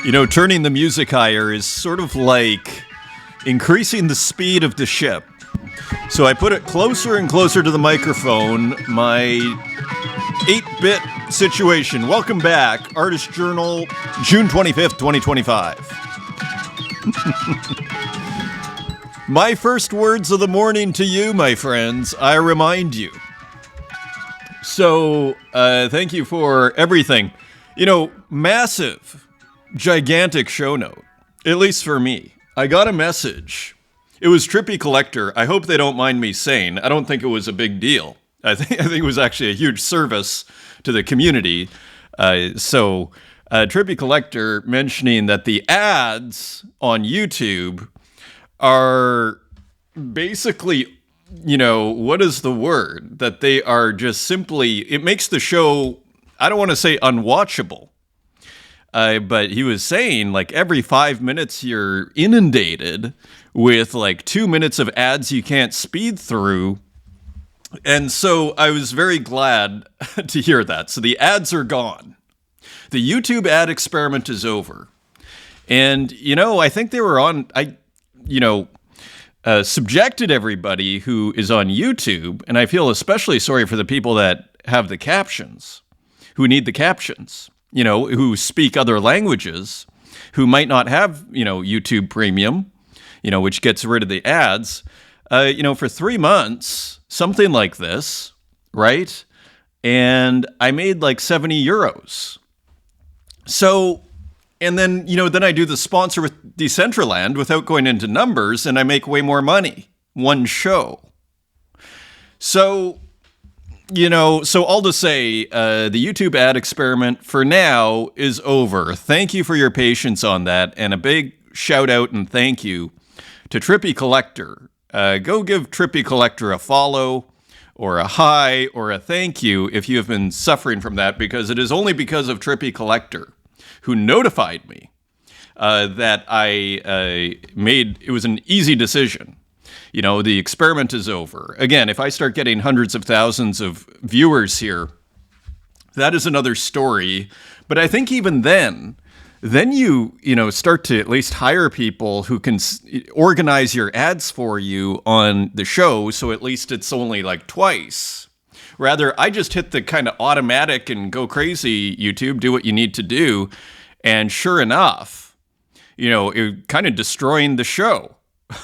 Turning the music higher is sort of like increasing the speed of the ship. So I put it closer and closer to the microphone, my 8-bit situation. Welcome back, Artist Journal, June 25th, 2025. My first words of the morning to you, my friends, I remind you. So, thank you for everything. Massive, gigantic show note, at least for me. I got a message. It was Trippy Collector. I hope they don't mind me saying. I don't think it was a big deal. I think it was actually a huge service to the community. Trippy Collector mentioning that the ads on YouTube are basically, what is the word? That they are just simply, it makes the show, I don't want to say unwatchable. But he was saying, every 5 minutes you're inundated with 2 minutes of ads you can't speed through. And so I was very glad to hear that. So the ads are gone. The YouTube ad experiment is over. And, I think they were on, subjected everybody who is on YouTube. And I feel especially sorry for the people that have the captions, who need the captions. Who speak other languages, who might not have, YouTube Premium, which gets rid of the ads, for 3 months, something like this, right? And I made 70 euros. So, and then, then I do the sponsor with Decentraland without going into numbers, and I make way more money. One show. So, so I'll just say the YouTube ad experiment for now is over. Thank you for your patience on that. And a big shout out and thank you to Trippy Collector. Go give Trippy Collector a follow or a hi or a thank you if you have been suffering from that, because it is only because of Trippy Collector who notified me that I made, it was an easy decision. The experiment is over. Again, if I start getting hundreds of thousands of viewers here, that is another story. But I think even then you start to at least hire people who can organize your ads for you on the show. So at least it's only twice. Rather, I just hit the kind of automatic and go crazy, YouTube, do what you need to do. And sure enough, it kind of destroying the show.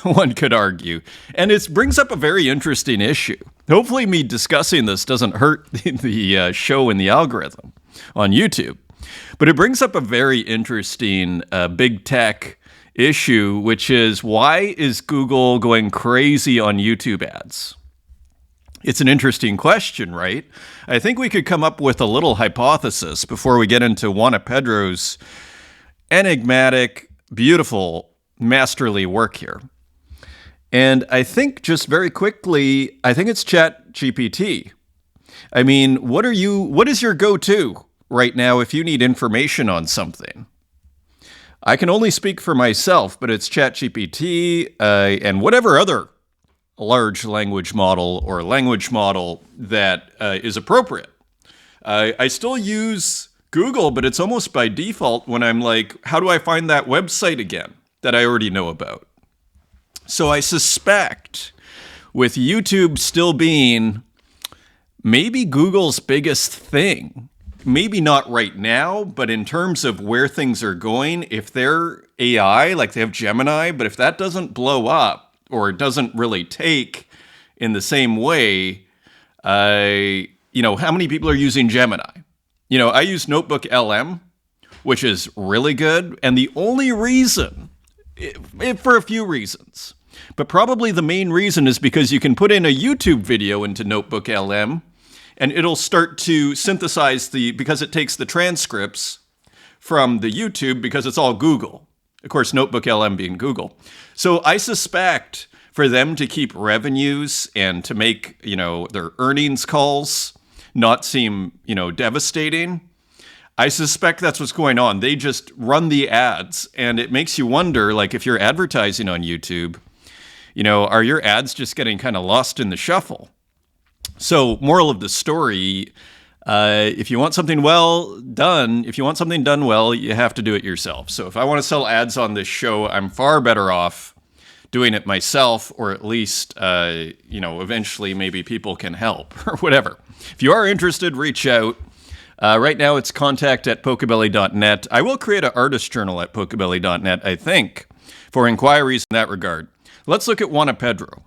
One could argue. And it brings up a very interesting issue. Hopefully me discussing this doesn't hurt the show in the algorithm on YouTube. But it brings up a very interesting big tech issue, which is, why is Google going crazy on YouTube ads? It's an interesting question, right? I think we could come up with a little hypothesis before we get into Juana Pedro's enigmatic, beautiful, masterly work here. And I think just very quickly, I think it's ChatGPT. I mean, what is your go-to right now if you need information on something? I can only speak for myself, but it's ChatGPT and whatever other large language model or language model that is appropriate. I still use Google, but it's almost by default when I'm how do I find that website again that I already know about? So I suspect, with YouTube still being maybe Google's biggest thing, maybe not right now, but in terms of where things are going, if their AI, they have Gemini, but if that doesn't blow up or it doesn't really take in the same way, how many people are using Gemini? I use Notebook LM, which is really good. And the only reason, for a few reasons, but probably the main reason is because you can put in a YouTube video into Notebook LM and it'll start to synthesize because it takes the transcripts from the YouTube, because it's all Google. Of course, Notebook LM being Google. So I suspect for them to keep revenues and to make, their earnings calls not seem, devastating, I suspect that's what's going on. They just run the ads, and it makes you wonder, if you're advertising on YouTube, are your ads just getting kind of lost in the shuffle? So, moral of the story, If you want something well done, if you want something done well, you have to do it yourself. So if I want to sell ads on this show, I'm far better off doing it myself, or at least, eventually maybe people can help or whatever. If you are interested, reach out. Right now it's contact@pocobelli.net. I will create an artist journal at pocobelli.net, I think, for inquiries in that regard. Let's look at Juana Pedro.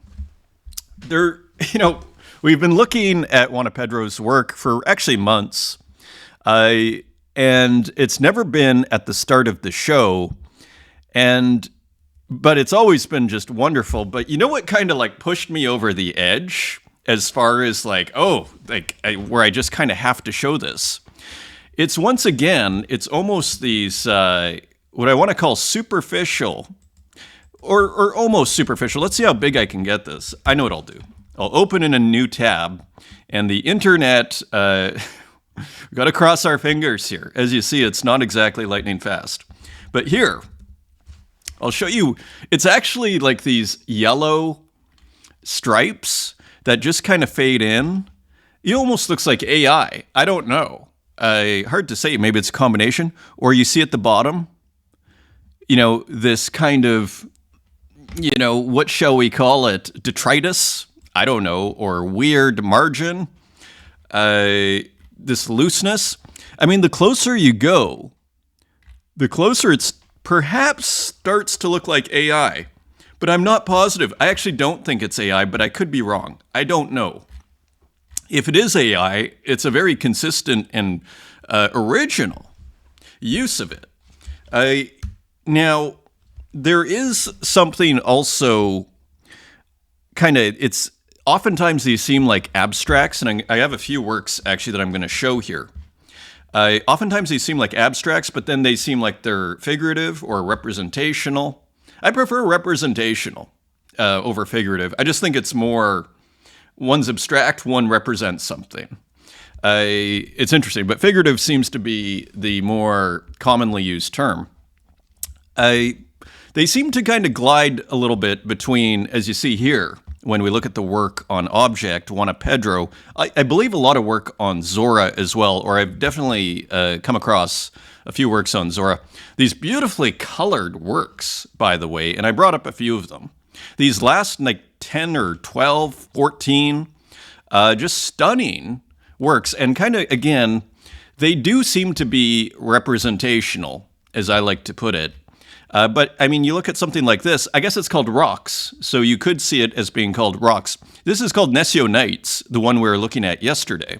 We've been looking at Juana Pedro's work for actually months, and it's never been at the start of the show, but it's always been just wonderful. But you know what kind of like pushed me over the edge as far as where I just kind of have to show this? It's once again, it's almost these, what I want to call superficial, or almost superficial. Let's see how big I can get this. I know what I'll do. I'll open in a new tab, and the internet, we've got to cross our fingers here. As you see, it's not exactly lightning fast. But here, I'll show you, it's actually like these yellow stripes that just kind of fade in. It almost looks like AI. I don't know. Hard to say. Maybe it's a combination. Or you see at the bottom, this kind of, what shall we call it? Detritus? I don't know, or weird margin, this looseness. I mean, the closer you go, the closer it's perhaps starts to look like AI, but I'm not positive. I actually don't think it's AI, but I could be wrong. I don't know. If it is AI, it's a very consistent and original use of it. Now, there is something also it's oftentimes these seem like abstracts, and I have a few works actually that I'm going to show here. Oftentimes these seem like abstracts, but then they seem like they're figurative or representational. I prefer representational over figurative. I just think it's more, one's abstract, one represents something. It's interesting, but figurative seems to be the more commonly used term. They seem to kind of glide a little bit between, as you see here, when we look at the work on Object, Juana Pedro, I believe a lot of work on Zora as well, or I've definitely come across a few works on Zora. These beautifully colored works, by the way, and I brought up a few of them. These last 10 or 12, 14, just stunning works. And kind of, again, they do seem to be representational, as I like to put it. But, I mean, you look at something like this, I guess it's called Rocks, so you could see it as being called Rocks. This is called Necio Nights, the one we were looking at yesterday.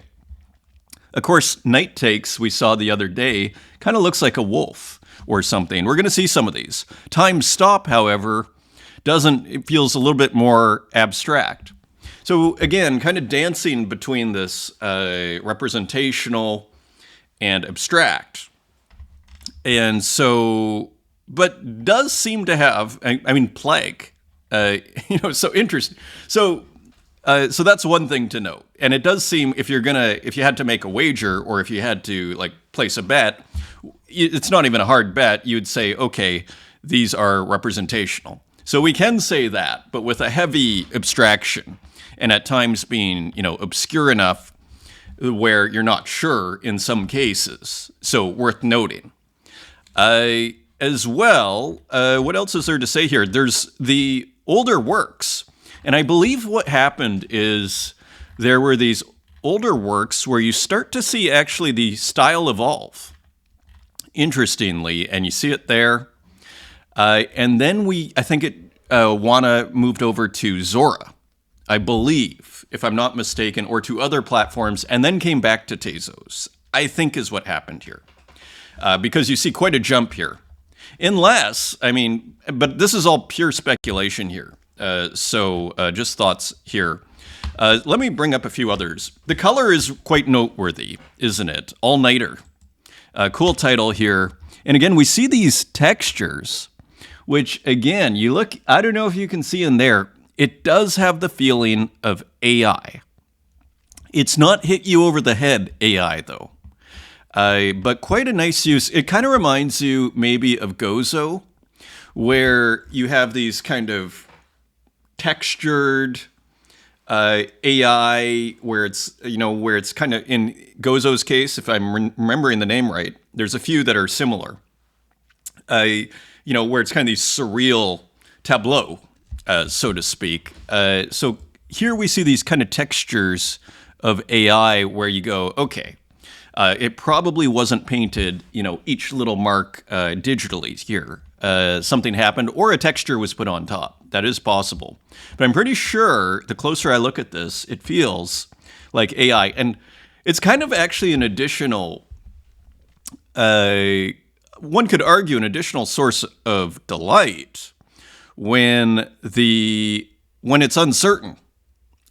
Of course, Night Takes, we saw the other day, kind of looks like a wolf or something. We're going to see some of these. Time Stop, however, it feels a little bit more abstract. So, again, kind of dancing between this representational and abstract. And so, but does seem to have, Plague, so interesting. So that's one thing to note. And it does seem, if you had to make a wager, or if you had to place a bet, it's not even a hard bet. You'd say, okay, these are representational. So we can say that, but with a heavy abstraction, and at times being, obscure enough where you're not sure in some cases. So worth noting. As well, what else is there to say here? There's the older works. And I believe what happened is there were these older works where you start to see actually the style evolve, interestingly, and you see it there. And then I think Juana moved over to Zora, I believe, if I'm not mistaken, or to other platforms, and then came back to Tezos, I think is what happened here. Because you see quite a jump here. But this is all pure speculation here. So just thoughts here. Let me bring up a few others. The color is quite noteworthy, isn't it? All-Nighter. Cool title here. And again, we see these textures, which again, I don't know if you can see in there, it does have the feeling of AI. It's not hit you over the head AI, though. But quite a nice use. It kind of reminds you maybe of Gozo, where you have these kind of textured AI, where it's kind of in Gozo's case, if I'm remembering the name right, there's a few that are similar. Where it's kind of these surreal tableau, so to speak. So here we see these kind of textures of AI where you go, okay, it probably wasn't painted, each little mark digitally here. Something happened or a texture was put on top. That is possible. But I'm pretty sure the closer I look at this, it feels like AI. And it's kind of actually an additional, one could argue an additional source of delight when it's uncertain,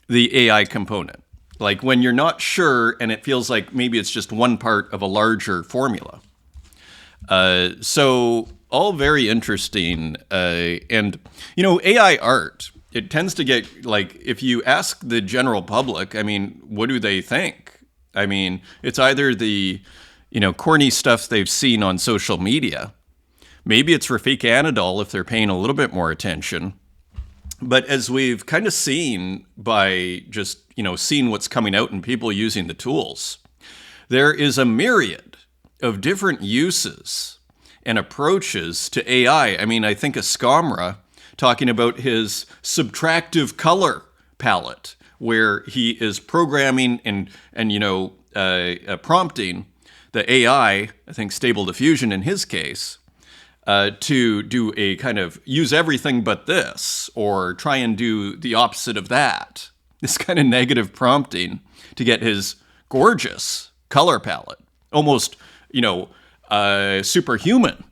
the AI component. Like when you're not sure and it feels like maybe it's just one part of a larger formula. So all very interesting. And, AI art, it tends to get, like, if you ask the general public, I mean, what do they think? I mean, it's either the, corny stuff they've seen on social media. Maybe it's Rafik Anadol if they're paying a little bit more attention. But as we've kind of seen by just, seeing what's coming out and people using the tools, there is a myriad of different uses and approaches to AI. I mean, I think of Skamra talking about his subtractive color palette, where he is programming and prompting the AI, I think Stable Diffusion in his case, to do a kind of use everything but this, or try and do the opposite of that. This kind of negative prompting to get his gorgeous color palette, almost, superhuman.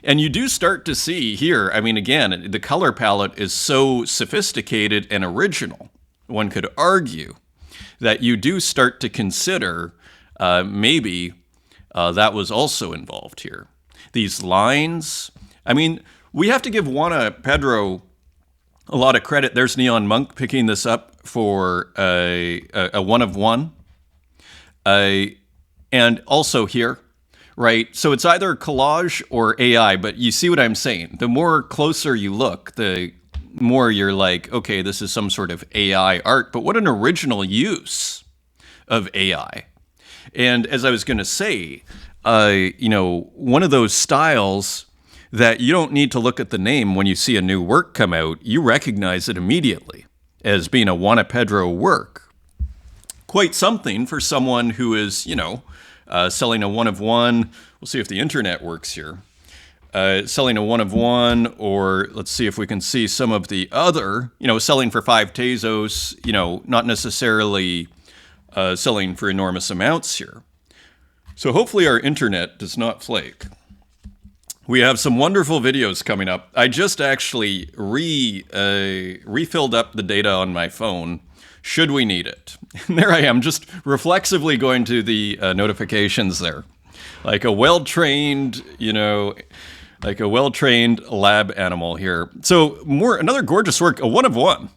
And you do start to see here, I mean, again, the color palette is so sophisticated and original, one could argue, that you do start to consider maybe that was also involved here. These lines, I mean, we have to give Juana Pedro a lot of credit. There's Neon Monk picking this up for a one of one. And also here, right? So it's either collage or AI, but you see what I'm saying. The more closer you look, the more you're like, okay, this is some sort of AI art, but what an original use of AI. And as I was going to say, one of those styles that you don't need to look at the name when you see a new work come out, you recognize it immediately as being a Juana Pedro work. Quite something for someone who is, selling a one of one. We'll see if the internet works here. Selling a one of one, or let's see if we can see some of the other, selling for 5 Tezos, not necessarily selling for enormous amounts here. So hopefully our internet does not flake. We have some wonderful videos coming up. I just actually refilled up the data on my phone, should we need it. And there I am, just reflexively going to the notifications there. Like a well-trained, lab animal here. So another gorgeous work, a one of one.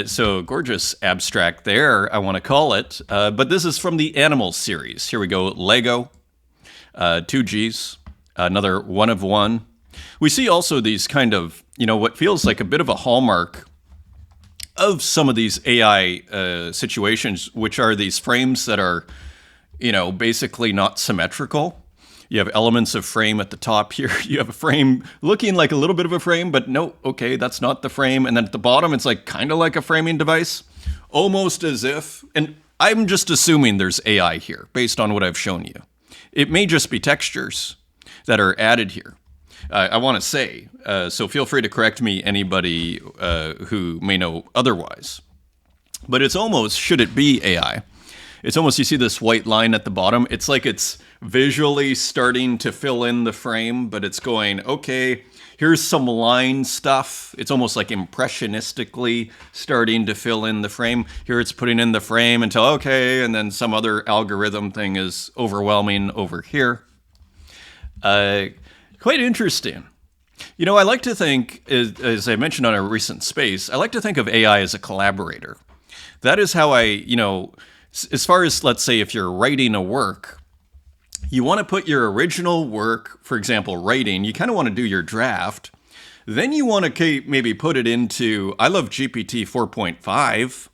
So gorgeous abstract there, I want to call it. But this is from the Animals series. Here we go, Lego, 2Gs, another one of one. We see also these kind of, what feels like a bit of a hallmark of some of these AI situations, which are these frames that are, basically not symmetrical. You have elements of frame at the top here. You have a frame looking like a little bit of a frame, but no, okay, that's not the frame. And then at the bottom, it's like kind of like a framing device, almost as if, and I'm just assuming there's AI here based on what I've shown you. It may just be textures that are added here. I want to say, so feel free to correct me, anybody who may know otherwise. But it's almost, should it be AI? It's almost, you see this white line at the bottom? It's like it's visually starting to fill in the frame, but it's going, okay, here's some line stuff. It's almost like impressionistically starting to fill in the frame. Here it's putting in the frame until, okay, and then some other algorithm thing is overwhelming over here. Quite interesting. I like to think, as I mentioned on a recent space, I like to think of AI as a collaborator. That is how I, as far as, let's say, if you're writing a work, you want to put your original work, for example, writing, you kind of want to do your draft, Then you want to maybe put it into, I love GPT 4.5.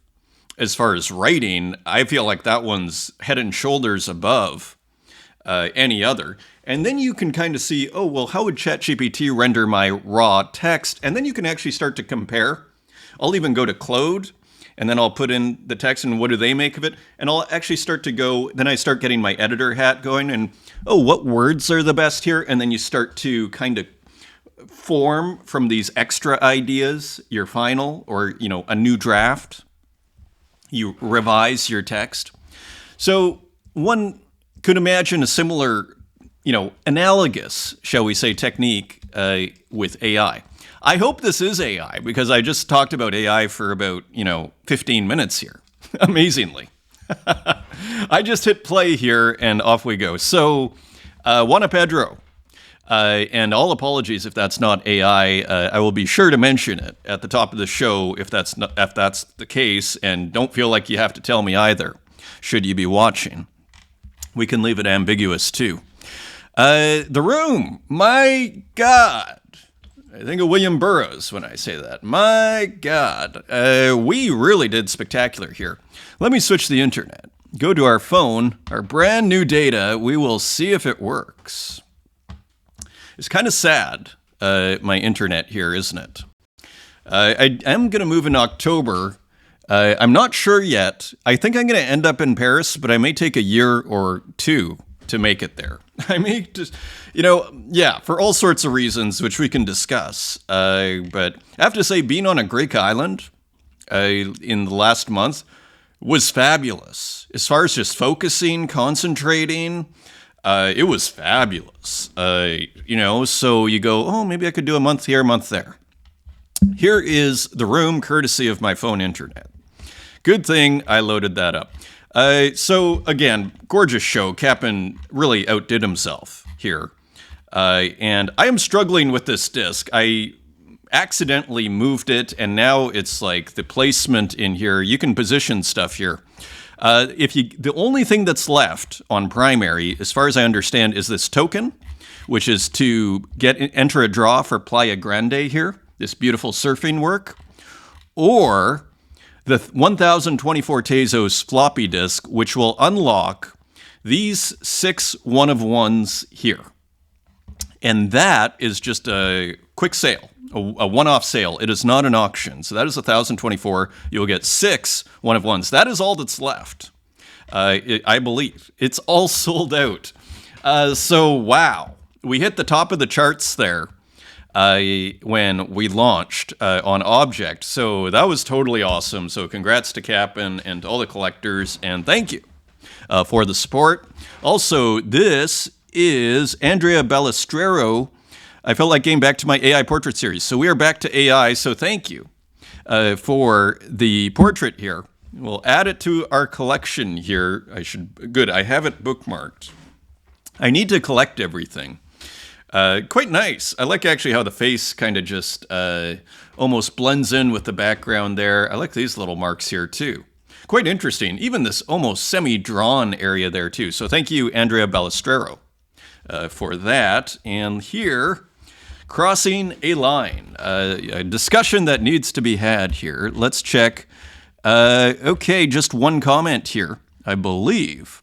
As far as writing, I feel like that one's head and shoulders above any other. And then you can kind of see, oh, well, how would ChatGPT render my raw text? And then you can actually start to compare. I'll even go to Claude, and then I'll put in the text and what do they make of it? And I'll actually start to go, then I start getting my editor hat going and, oh, what words are the best here? And then you start to kind of form from these extra ideas your final or, a new draft. You revise your text. So one could imagine a similar, analogous, shall we say, technique with AI. I hope this is AI because I just talked about AI for about, 15 minutes here. Amazingly. I just hit play here and off we go. So, Juana Pedro. And all apologies if that's not AI. I will be sure to mention it at the top of the show if that's the case, and don't feel like you have to tell me either, should you be watching. We can leave it ambiguous too. The Room, my God. I think of William Burroughs when I say that. My God. We really did spectacular here. Let me switch the internet. Go to our phone, our brand new data. We will see if it works. It's kind of sad, my internet here, isn't it? I am going to move in October. I'm not sure yet. I think I'm going to end up in Paris, but I may take a year or two to make it there. I may just, for all sorts of reasons, which we can discuss. But I have to say, being on a Greek island in the last month was fabulous. As far as just focusing, concentrating, it was fabulous. So you go, oh, maybe I could do a month here, a month there. Here is The Room, courtesy of my phone internet. Good thing I loaded that up. So again, gorgeous show. Cap'n really outdid himself here. And I am struggling with this disc. I accidentally moved it, and now it's like the placement in here. You can position stuff here. The only thing that's left on primary, as far as I understand, is this token, which is to enter a draw for Playa Grande here, this beautiful surfing work, or the 1024 Tezos floppy disk, which will unlock these 6 one-of-ones here. And that is just a quick sale, a one-off sale. It is not an auction. So that is 1024. You'll get 6 one-of-ones. That is all that's left. I believe. It's all sold out. So, wow. We hit the top of the charts there when we launched on Object. So that was totally awesome. So congrats to Cap'n and to all the collectors. And thank you for the support. Also, this is Andrea Balistrero. I felt like getting back to my AI portrait series. So we are back to AI. So thank you for the portrait here. We'll add it to our collection here. Good. I have it bookmarked. I need to collect everything. Quite nice. I like actually how the face kind of just almost blends in with the background there. I like these little marks here too. Quite interesting. Even this almost semi-drawn area there too. So thank you, Andrea Balistrero, for that. And here, crossing a line. A discussion that needs to be had here. Let's check. Okay, just one comment here, I believe.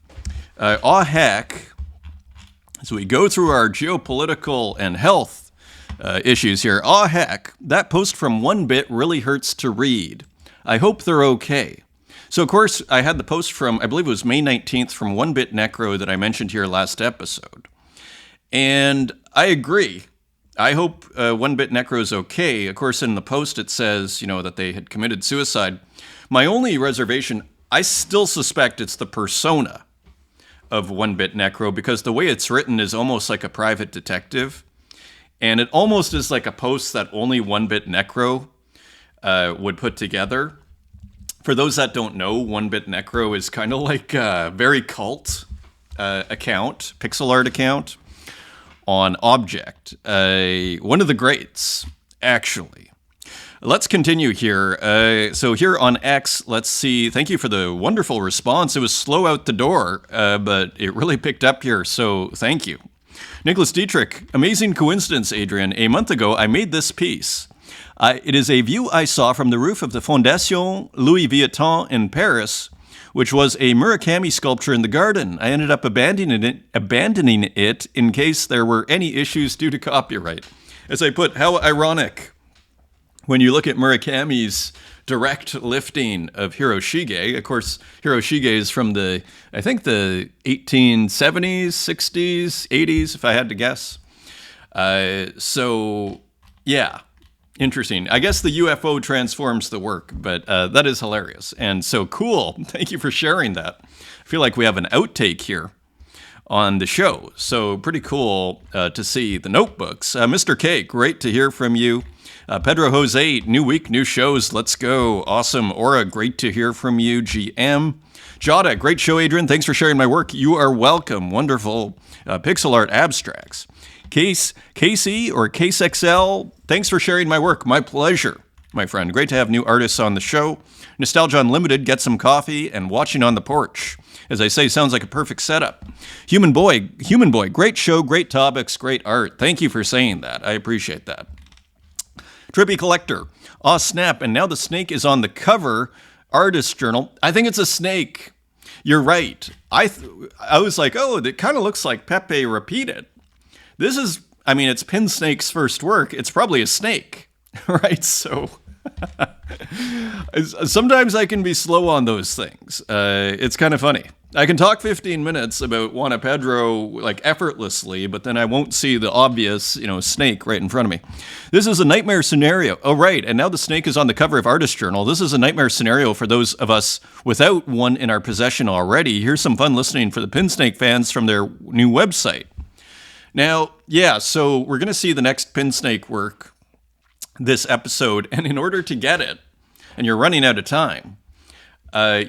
Heck. So we go through our geopolitical and health issues here. Heck, that post from 1bit really hurts to read. I hope they're okay. So, of course, I had the post from, I believe it was May 19th, from 1bit Necro that I mentioned here last episode. And I agree. I hope 1bit Necro is okay. Of course, in the post it says, that they had committed suicide. My only reservation, I still suspect it's the persona of 1bit Necro, because the way it's written is almost like a private detective. And it almost is like a post that only 1bit Necro would put together. For those that don't know, 1bit Necro is kind of like a very cult account, pixel art account on Object. One of the greats, actually. Let's continue here. So here on X, let's see. Thank you for the wonderful response. It was slow out the door, but it really picked up here, so thank you. Nicholas Dietrich, amazing coincidence, Adrian. A month ago, I made this piece. It is a view I saw from the roof of the Fondation Louis Vuitton in Paris, which was a Murakami sculpture in the garden. I ended up abandoning it in case there were any issues due to copyright. As I put, how ironic when you look at Murakami's direct lifting of Hiroshige. Of course, Hiroshige is from the 1870s, 60s, 80s, if I had to guess. So, yeah. Interesting. I guess the UFO transforms the work, but that is hilarious. And so cool. Thank you for sharing that. I feel like we have an outtake here on the show. So pretty cool to see the notebooks. Mr. K, great to hear from you. Pedro Jose, new week, new shows. Let's go. Awesome. Aura, great to hear from you. GM. Jada, great show, Adrian. Thanks for sharing my work. You are welcome. Wonderful pixel art abstracts. Casey or Case XL, thanks for sharing my work. My pleasure, my friend. Great to have new artists on the show. Nostalgia Unlimited, get some coffee and watching on the porch. As I say, sounds like a perfect setup. Human Boy, great show, great topics, great art. Thank you for saying that. I appreciate that. Trippy Collector, aw snap, and now the snake is on the cover. Artist Journal, I think it's a snake. You're right. I was like, oh, it kind of looks like Pepe Repeated. This is, it's Pin Snake's first work. It's probably a snake, right? So sometimes I can be slow on those things. It's kind of funny. I can talk 15 minutes about Juana Pedro like effortlessly, but then I won't see the obvious, snake right in front of me. This is a nightmare scenario. Oh, right. And now the snake is on the cover of Artist Journal. This is a nightmare scenario for those of us without one in our possession already. Here's some fun listening for the Pin Snake fans from their new website. Now, yeah, so we're going to see the next Pin Snake work this episode, and in order to get it, and you're running out of time,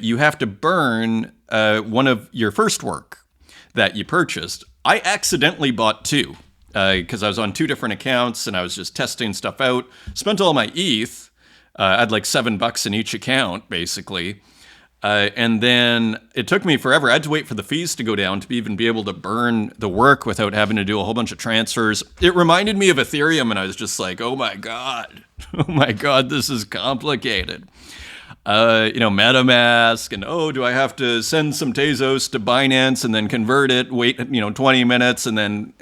you have to burn one of your first work that you purchased. I accidentally bought two, because I was on two different accounts, and I was just testing stuff out. Spent all my ETH. I had like $7 in each account, basically. And then it took me forever. I had to wait for the fees to go down to even be able to burn the work without having to do a whole bunch of transfers. It reminded me of Ethereum, and I was just like, oh my God, this is complicated. MetaMask, and do I have to send some Tezos to Binance and then convert it, wait, 20 minutes, and then,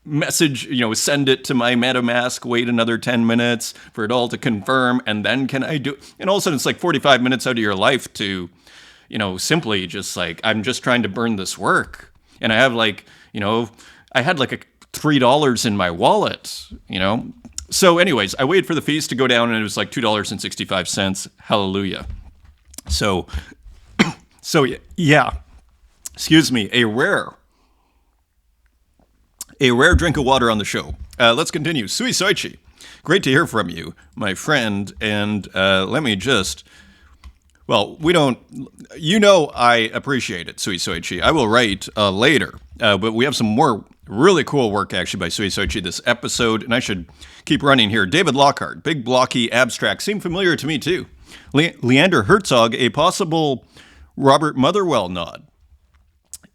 message, send it to my MetaMask, wait another 10 minutes for it all to confirm, and then can I do, and all of a sudden it's like 45 minutes out of your life to, simply just like, I'm just trying to burn this work. And I have like, I had like $3 in my wallet, So anyways, I waited for the fees to go down, and it was like $2.65. Hallelujah. So yeah, excuse me, a rare drink of water on the show. Let's continue. Sui Soichi, great to hear from you, my friend. And let me just, I appreciate it, Sui Soichi. I will write later, but we have some more really cool work actually by Sui Soichi this episode, and I should keep running here. David Lockhart, big blocky abstract, seem familiar to me too. Leander Herzog, a possible Robert Motherwell nod.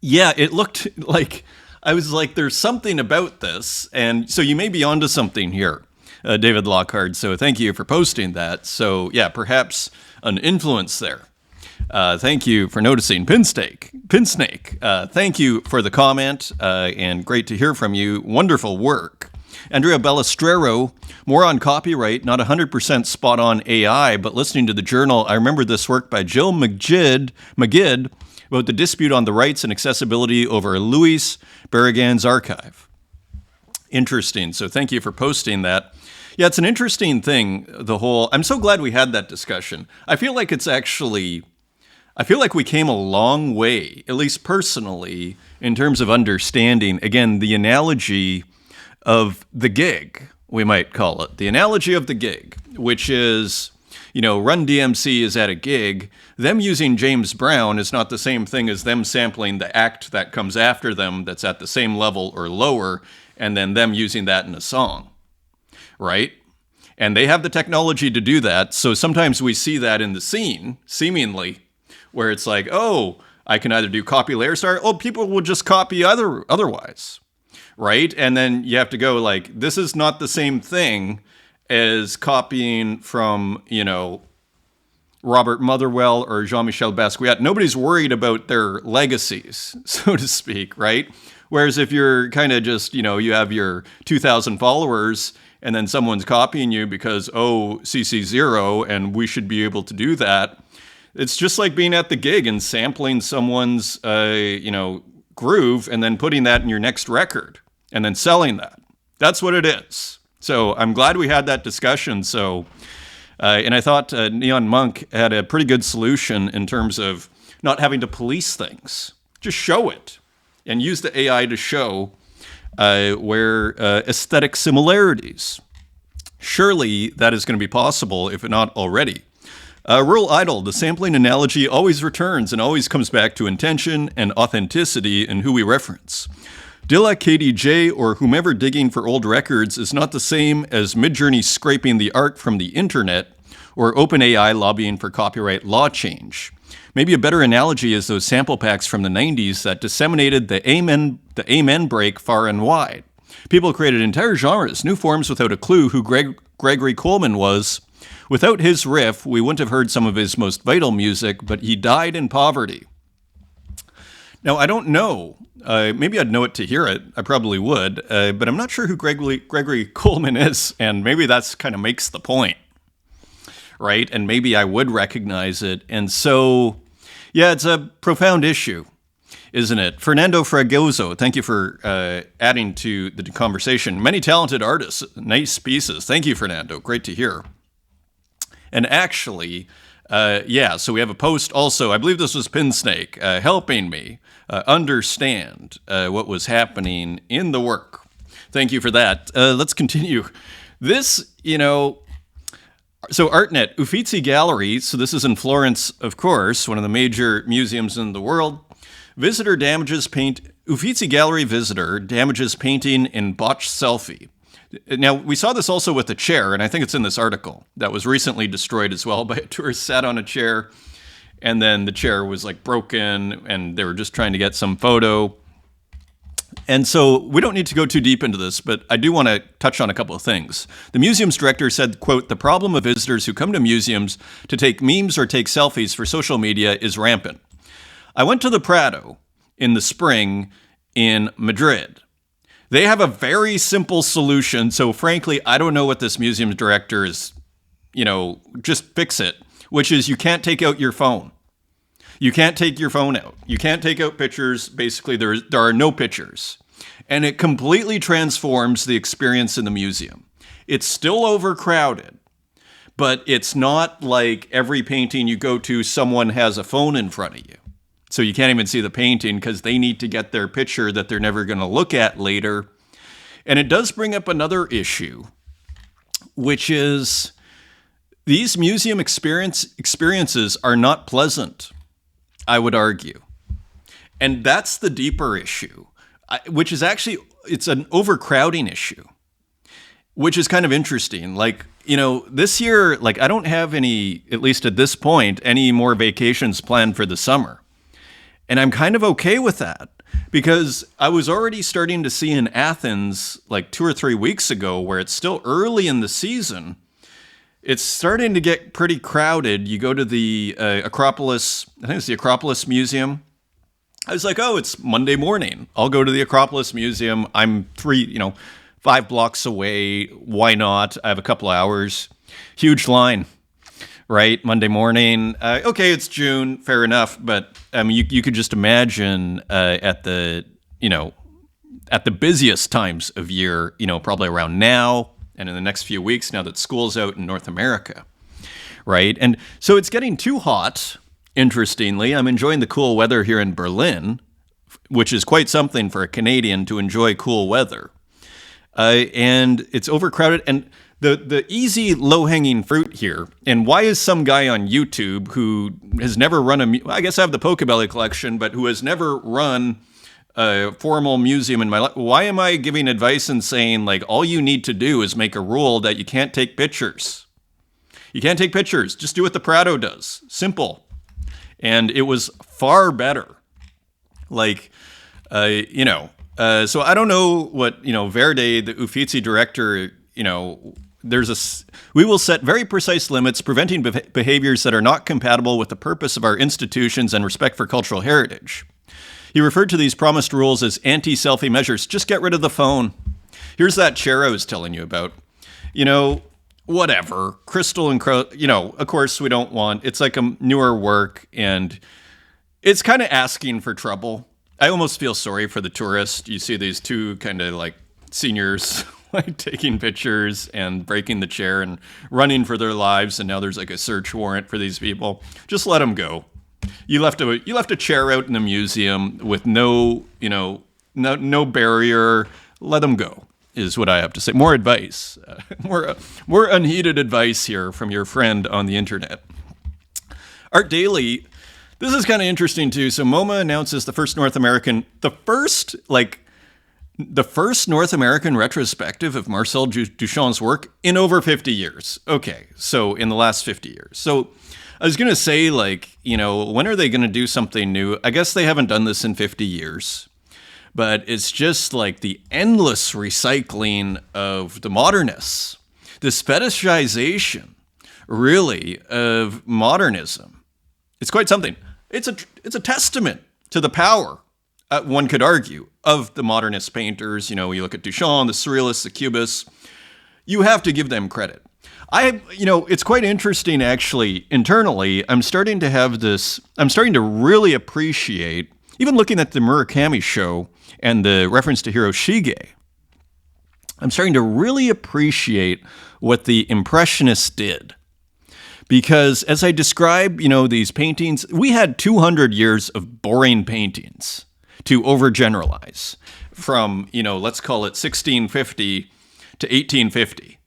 Yeah, it looked like, I was like, there's something about this, and so you may be onto something here, David Lockhart, so thank you for posting that. So yeah, perhaps an influence there. Thank you for noticing. Pinsnake, thank you for the comment, and great to hear from you. Wonderful work. Andrea Bellestrero, more on copyright, not 100% spot on AI, but listening to the journal, I remember this work by Jill McGid about the dispute on the rights and accessibility over Louis Barragan's archive. Interesting. So thank you for posting that. Yeah, it's an interesting thing, I'm so glad we had that discussion. I feel like we came a long way, at least personally, in terms of understanding, again, the analogy of the gig, we might call it. The analogy of the gig, which is, Run DMC is at a gig. Them using James Brown is not the same thing as them sampling the act that comes after them that's at the same level or lower, and then them using that in a song, right? And they have the technology to do that, so sometimes we see that in the scene, seemingly, where it's like, I can either do copy layer star, people will just copy otherwise. right? And then you have to go like, this is not the same thing as copying from, Robert Motherwell or Jean-Michel Basquiat. Nobody's worried about their legacies, so to speak, right? Whereas if you're kind of just, you have your 2,000 followers and then someone's copying you because, CC0 and we should be able to do that. It's just like being at the gig and sampling someone's, groove and then putting that in your next record and then selling that. That's what it is. So I'm glad we had that discussion. So, and I thought Neon Monk had a pretty good solution in terms of not having to police things. Just show it and use the AI to show where aesthetic similarities. Surely that is going to be possible, if not already. Rural Idol, the sampling analogy always returns and always comes back to intention and authenticity in who we reference. Dilla, KDJ, or whomever digging for old records is not the same as Midjourney scraping the art from the internet or OpenAI lobbying for copyright law change. Maybe a better analogy is those sample packs from the 90s that disseminated the amen break far and wide. People created entire genres, new forms without a clue who Gregory Coleman was. Without his riff, we wouldn't have heard some of his most vital music, but he died in poverty. Now, I don't know. Maybe I'd know it to hear it. I probably would. But I'm not sure who Gregory Coleman is, and maybe that's kind of makes the point, right? And maybe I would recognize it. And so, yeah, it's a profound issue, isn't it? Fernando Fragoso, thank you for adding to the conversation. Many talented artists, nice pieces. Thank you, Fernando. Great to hear. And actually, so we have a post also, I believe this was Pinsnake, helping me understand what was happening in the work. Thank you for that. Let's continue. This, so ArtNet, Uffizi Gallery, so this is in Florence, of course, one of the major museums in the world. Uffizi Gallery visitor damages painting in botched selfie. Now, we saw this also with the chair, and I think it's in this article, that was recently destroyed as well by a tourist sat on a chair, and then the chair was like broken, and they were just trying to get some photo. And so we don't need to go too deep into this, but I do want to touch on a couple of things. The museum's director said, quote, "The problem of visitors who come to museums to take memes or take selfies for social media is rampant. I went to the Prado in the spring in Madrid. They have a very simple solution. So frankly, I don't know what this museum director is, just fix it, which is you can't take out your phone. You can't take your phone out. You can't take out pictures. Basically, there are no pictures. And it completely transforms the experience in the museum. It's still overcrowded, but it's not like every painting you go to, someone has a phone in front of you. So you can't even see the painting because they need to get their picture that they're never going to look at later. And it does bring up another issue, which is these museum experiences are not pleasant, I would argue. And that's the deeper issue, which is actually, it's an overcrowding issue, which is kind of interesting. Like, this year, I don't have any, at least at this point, any more vacations planned for the summer. And I'm kind of okay with that because I was already starting to see in Athens 2 or 3 weeks ago where it's still early in the season. It's starting to get pretty crowded. You go to the Acropolis, I think it's the Acropolis Museum. I was like, it's Monday morning. I'll go to the Acropolis Museum. I'm 5 blocks away. Why not? I have a couple hours. Huge line. Right, Monday morning. Okay, it's June, fair enough. But you could just imagine at the busiest times of year, probably around now and in the next few weeks, now that school's out in North America, right? And so it's getting too hot. Interestingly, I'm enjoying the cool weather here in Berlin, which is quite something for a Canadian to enjoy cool weather. And it's overcrowded. And the easy low-hanging fruit here, and why is some guy on YouTube who has never run I guess I have the Pocobelli collection, but who has never run a formal museum in my life, why am I giving advice and saying, all you need to do is make a rule that you can't take pictures? You can't take pictures. Just do what the Prado does. Simple. And it was far better. So I don't know what, Verde, the Uffizi director, we will set very precise limits preventing behaviors that are not compatible with the purpose of our institutions and respect for cultural heritage. He referred to these promised rules as anti-selfie measures. Just get rid of the phone. Here's that chair I was telling you about. Whatever. Crystal and of course we don't want, it's like a newer work and it's kind of asking for trouble. I almost feel sorry for the tourist. You see these two kind of like seniors like taking pictures and breaking the chair and running for their lives, and now there's like a search warrant for these people. Just let them go. You left a chair out in a museum with no barrier. Let them go is what I have to say. More advice, more unheeded advice here from your friend on the internet. Art Daily. This is kind of interesting too. So MoMA announces the first North American retrospective of Marcel Duchamp's work in over 50 years. Okay, so in the last 50 years. So I was going to say, when are they going to do something new? I guess they haven't done this in 50 years. But it's just like the endless recycling of the modernists. This fetishization, really, of modernism. It's quite something. It's a testament to the power, one could argue, of the modernist painters. You look at Duchamp, the Surrealists, the Cubists. You have to give them credit. It's quite interesting, actually, internally. I'm starting to really appreciate, even looking at the Murakami show and the reference to Hiroshige, I'm starting to really appreciate what the Impressionists did. Because as I describe, these paintings, we had 200 years of boring paintings, to overgeneralize, from, let's call it 1650 to 1850.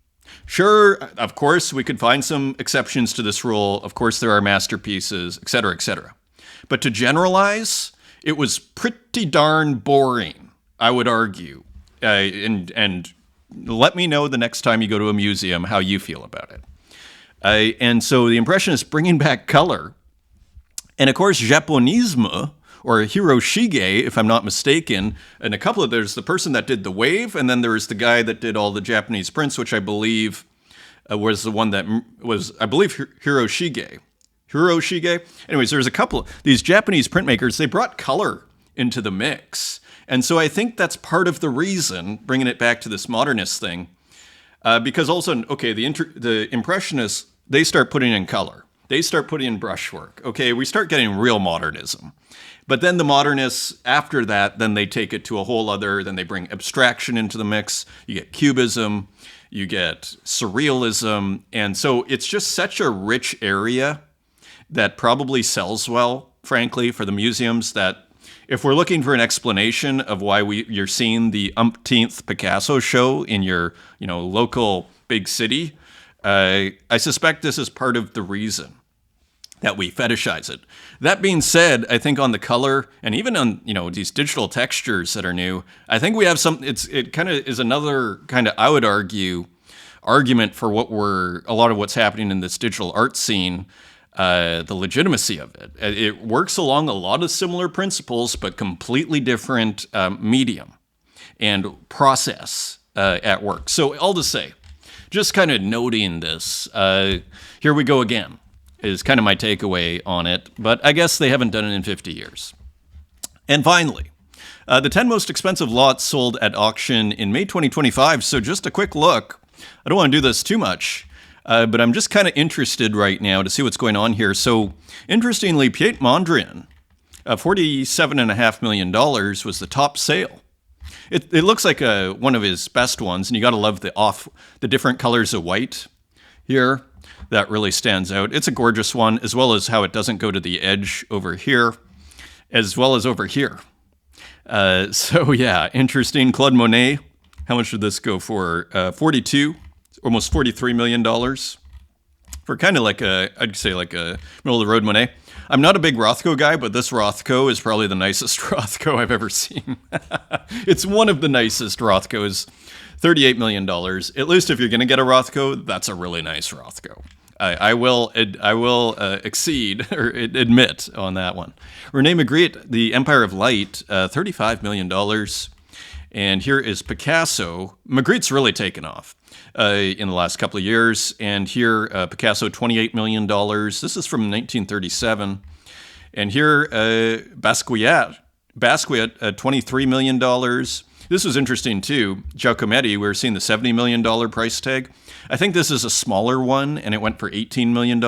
Sure, of course, we could find some exceptions to this rule. Of course, there are masterpieces, et cetera, et cetera. But to generalize, it was pretty darn boring, I would argue. And let me know the next time you go to a museum how you feel about it. And so the Impressionists bringing back color. And of course, Japonisme, or Hiroshige, if I'm not mistaken, and there's the person that did the wave, and then there was the guy that did all the Japanese prints, which I believe was the one that was, Hiroshige. Hiroshige? Anyways, there's a couple of these Japanese printmakers, they brought color into the mix. And so I think that's part of the reason, bringing it back to this modernist thing, because also, okay, the Impressionists, they start putting in color. They start putting in brushwork. Okay, we start getting real modernism. But then the modernists, after that, then they take it to a whole other, then they bring abstraction into the mix. You get cubism, you get surrealism. And so it's just such a rich area that probably sells well, frankly, for the museums, that if we're looking for an explanation of why you're seeing the umpteenth Picasso show in your, local big city, I suspect this is part of the reason that we fetishize it. That being said, I think on the color and even on, these digital textures that are new, I think we have it kind of is another kind of, I would argue, argument for a lot of what's happening in this digital art scene, the legitimacy of it. It works along a lot of similar principles, but completely different medium and process at work. So all to say, just kind of noting this, here we go again, is kind of my takeaway on it. But I guess they haven't done it in 50 years. And finally, the 10 most expensive lots sold at auction in May 2025. So just a quick look. I don't want to do this too much, but I'm just kind of interested right now to see what's going on here. So interestingly, Piet Mondrian, $47.5 million was the top sale. It looks like one of his best ones, and you got to love the different colors of white here. That really stands out. It's a gorgeous one, as well as how it doesn't go to the edge over here, as well as over here. So yeah, interesting. Claude Monet, how much did this go for? 42, almost $43 million for kind of I'd say like a middle of the road Monet. I'm not a big Rothko guy, but this Rothko is probably the nicest Rothko I've ever seen. It's one of the nicest Rothkos. $38 million. At least if you're going to get a Rothko, that's a really nice Rothko. I will exceed or admit on that one. René Magritte, The Empire of Light, $35 million. And here is Picasso. Magritte's really taken off in the last couple of years. And here, Picasso, $28 million. This is from 1937. And here, Basquiat, $23 million. This was interesting, too. Giacometti, we were seeing the $70 million price tag. I think this is a smaller one, and it went for $18 million.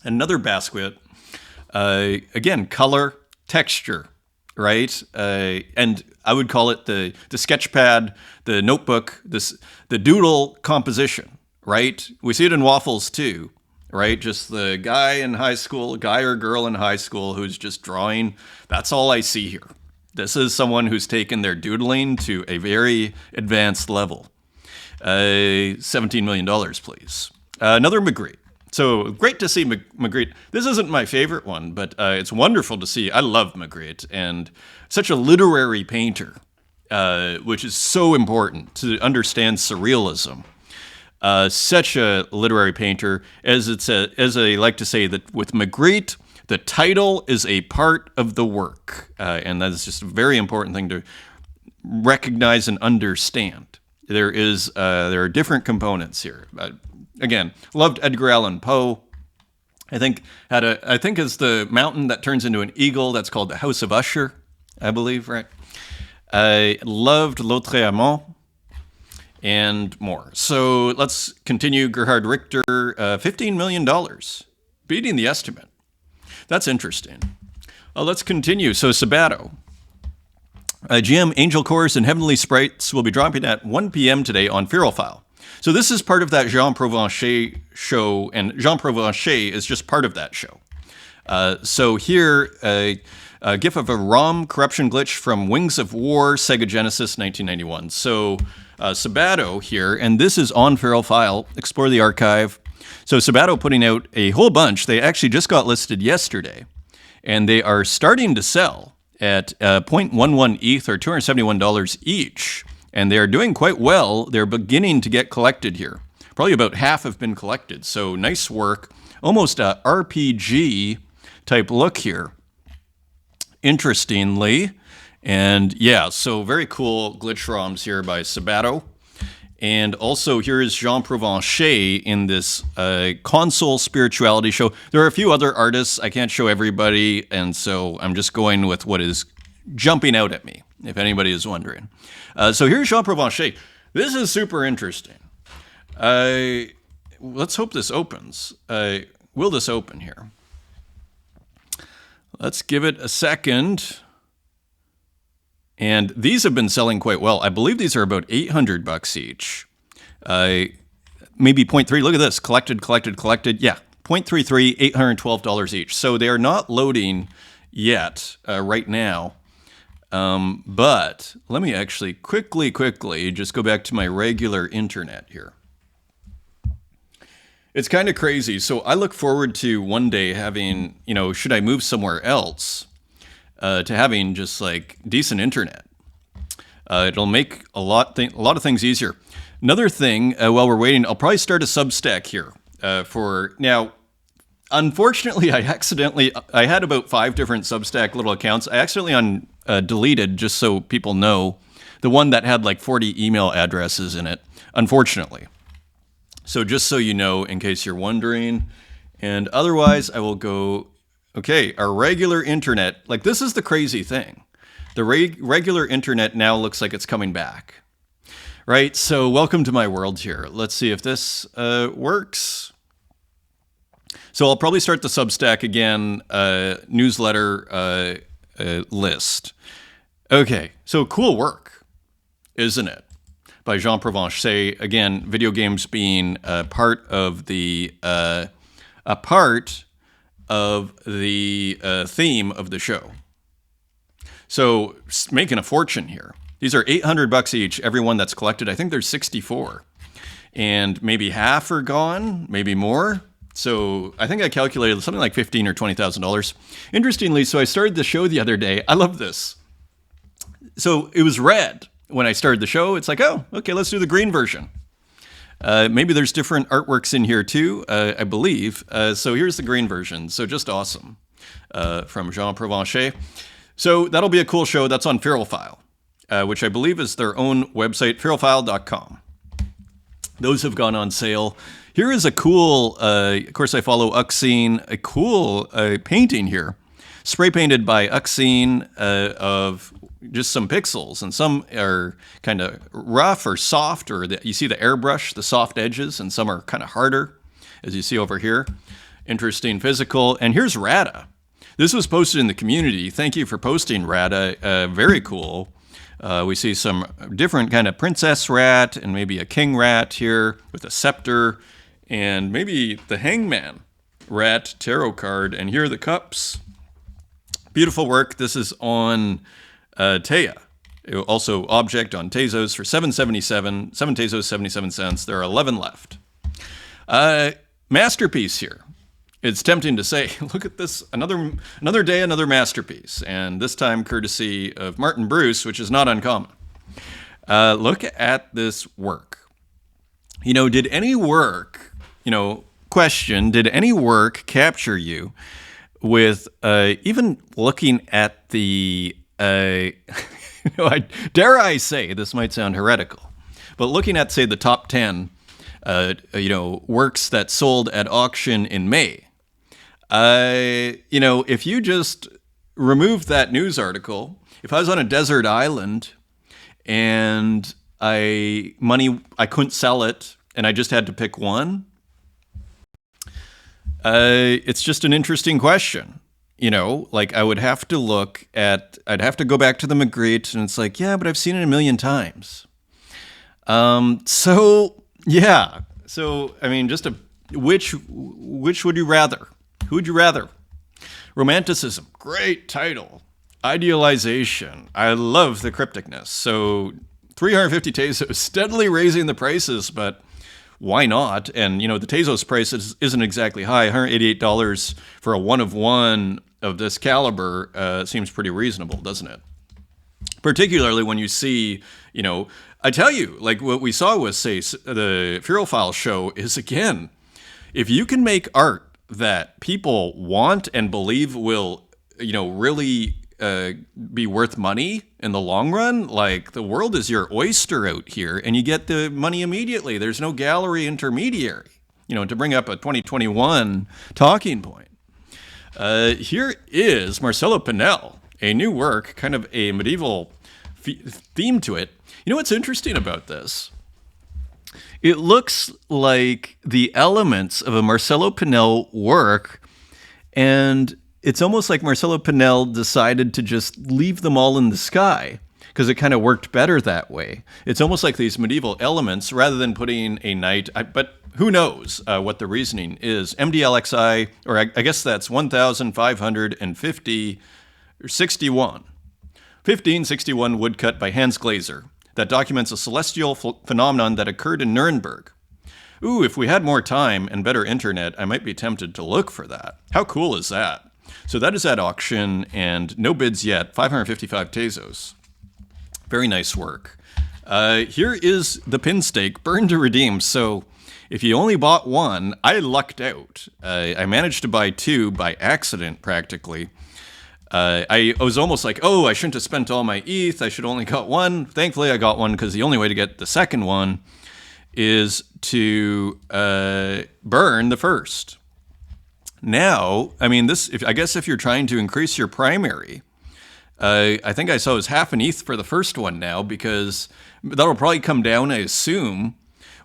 Another Basquiat. Again, color, texture, right? And I would call it the sketch pad, the notebook, the doodle composition, right? We see it in Waffles too, right? Just the guy in high school, guy or girl in high school who's just drawing. That's all I see here. This is someone who's taken their doodling to a very advanced level. $17 million, please. Another Magritte. So great to see Magritte. This isn't my favorite one, but it's wonderful to see. I love Magritte, and such a literary painter, which is so important to understand surrealism. Such a literary painter, as I like to say, that with Magritte, the title is a part of the work, and that is just a very important thing to recognize and understand. There are different components here. Again, loved Edgar Allan Poe. I think it's the mountain that turns into an eagle. That's called the House of Usher, I believe, right? I loved L'Autre Amant and more. So let's continue. Gerhard Richter, $15 million, beating the estimate. That's interesting. Let's continue. So Sabato. GM Angel Cores and Heavenly Sprites will be dropping at 1 p.m. today on Feral File. So this is part of that Jean Provencher show, and Jean Provencher is just part of that show. So here, a GIF of a ROM corruption glitch from Wings of War, Sega Genesis, 1991. So Sabato here, and this is on Feral File. Explore the archive. So Sabato putting out a whole bunch. They actually just got listed yesterday, and they are starting to sell at 0.11 ETH or $271 each. And they're doing quite well. They're beginning to get collected here. Probably about half have been collected. So nice work. Almost a RPG type look here. Interestingly. And yeah, so very cool glitch ROMs here by Sabato. And also here is Jean Provencher in this console spirituality show. There are a few other artists. I can't show everybody. And so I'm just going with what is jumping out at me, if anybody is wondering. So here's Jean Provencher. This is super interesting. Let's hope this opens. Will this open here? Let's give it a second. And these have been selling quite well. I believe these are about $800 each. Maybe 0.3. Look at this. Collected. Yeah, 0.33, $812 each. So they are not loading yet right now. But let me actually quickly just go back to my regular internet here. It's kind of crazy. So I look forward to one day having, should I move somewhere else, to having just like decent internet. It'll make a lot of things easier. Another thing, while we're waiting, I'll probably start a Substack here for now. Unfortunately, I had about 5 different Substack little accounts. I accidentally deleted, just so people know, the one that had like 40 email addresses in it, unfortunately. So just so you know, in case you're wondering. And otherwise, I will go, okay, our regular internet, like this is the crazy thing. The regular internet now looks like it's coming back. Right? So welcome to my world here. Let's see if this works. So I'll probably start the Substack again, newsletter list. Okay, so cool work, isn't it? By Jean Provencher. Again, video games being a part of the theme of the show. So making a fortune here. These are $800 each. Every one that's collected. I think there's 64, and maybe half are gone, maybe more. So I think I calculated something like $15,000 or $20,000. Interestingly, so I started the show the other day. I love this. So it was red when I started the show. It's like, oh, okay, let's do the green version. Maybe there's different artworks in here too, I believe. So here's the green version. So just awesome from Jean Provencher. So that'll be a cool show. That's on Feral File. which I believe is their own website, feralfile.com. Those have gone on sale. Here is a cool, of course I follow Uxine, a cool painting here. Spray painted by Uxine of just some pixels, and some are kind of rough or soft, or you see the airbrush, the soft edges, and some are kind of harder, as you see over here. Interesting physical. And here's Rata. This was posted in the community. Thank you for posting, Rata. Very cool. We see some different kind of princess rat and maybe a king rat here with a scepter, and maybe the hangman rat tarot card. And here are the cups. Beautiful work. This is on Taya. Also object on Tezos for $7.77. 7 Tezos, 77 cents. There are 11 left. Masterpiece here. It's tempting to say, look at this, another day, another masterpiece. And this time courtesy of Martin Bruce, which is not uncommon. Look at this work. Did any work, question, did any work capture you with even looking at the, dare I say, this might sound heretical, but looking at, say, the top 10, works that sold at auction in May. If you just removed that news article, if I was on a desert island and I couldn't sell it and I just had to pick one, it's just an interesting question. I would have to I'd have to go back to the Magritte, and it's like, yeah, but I've seen it a million times. Yeah. So, which would you rather? Who would you rather? Romanticism, great title. Idealization, I love the crypticness. So 350 Tezos, steadily raising the prices, but why not? And, the Tezos price isn't exactly high. $188 for a one-of-one of this caliber seems pretty reasonable, doesn't it? Particularly when you see, I tell you, like what we saw with, say, the Ferophile show is, again, if you can make art that people want and believe will, really be worth money in the long run, like the world is your oyster out here, and you get the money immediately. There's no gallery intermediary, to bring up a 2021 talking point. Here is Marcelo Pinel, a new work, kind of a medieval theme to it. What's interesting about this? It looks like the elements of a Marcelo Pinel work, and it's almost like Marcelo Pinel decided to just leave them all in the sky because it kind of worked better that way. It's almost like these medieval elements rather than putting a knight, but who knows what the reasoning is. MDLXI, or I guess that's 1,550 or 61. 1561 woodcut by Hans Glaser that documents a celestial phenomenon that occurred in Nuremberg. Ooh, if we had more time and better internet, I might be tempted to look for that. How cool is that? So that is at auction, and no bids yet, 555 Tezos. Very nice work. Here is the pin stake, Burn to Redeem. So if you only bought one, I lucked out. I managed to buy two by accident, practically. I was almost like, oh, I shouldn't have spent all my ETH. I should only got one. Thankfully, I got one because the only way to get the second one is to burn the first. Now, I guess if you're trying to increase your primary, I think I saw it was half an ETH for the first one now, because that'll probably come down, I assume,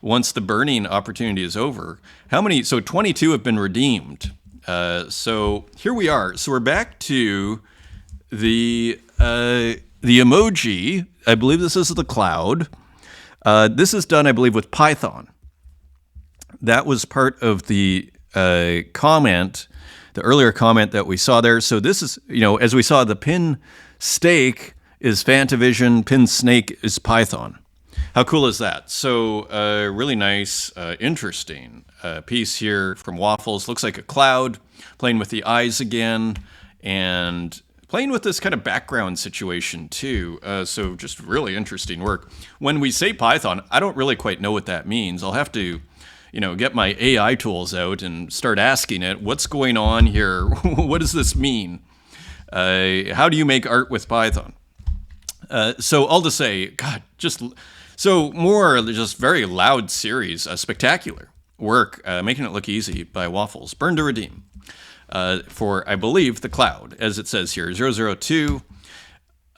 once the burning opportunity is over. So 22 have been redeemed. So here we are. So we're back to the emoji. I believe this is the cloud. This is done, I believe, with Python. That was part of the comment, the earlier comment that we saw there. So this is, as we saw, the pin stake is Fantavision, pin snake is Python. How cool is that? So really nice, interesting piece here from Waffles. Looks like a cloud, playing with the eyes again, and playing with this kind of background situation too. So just really interesting work. When we say Python, I don't really quite know what that means. I'll have to, get my AI tools out and start asking it, what's going on here? What does this mean? How do you make art with Python? So all to say, God, just so more just very loud series, spectacular work, making it look easy by Waffles. Burn to Redeem for, I believe, the Cloud, as it says here, 002.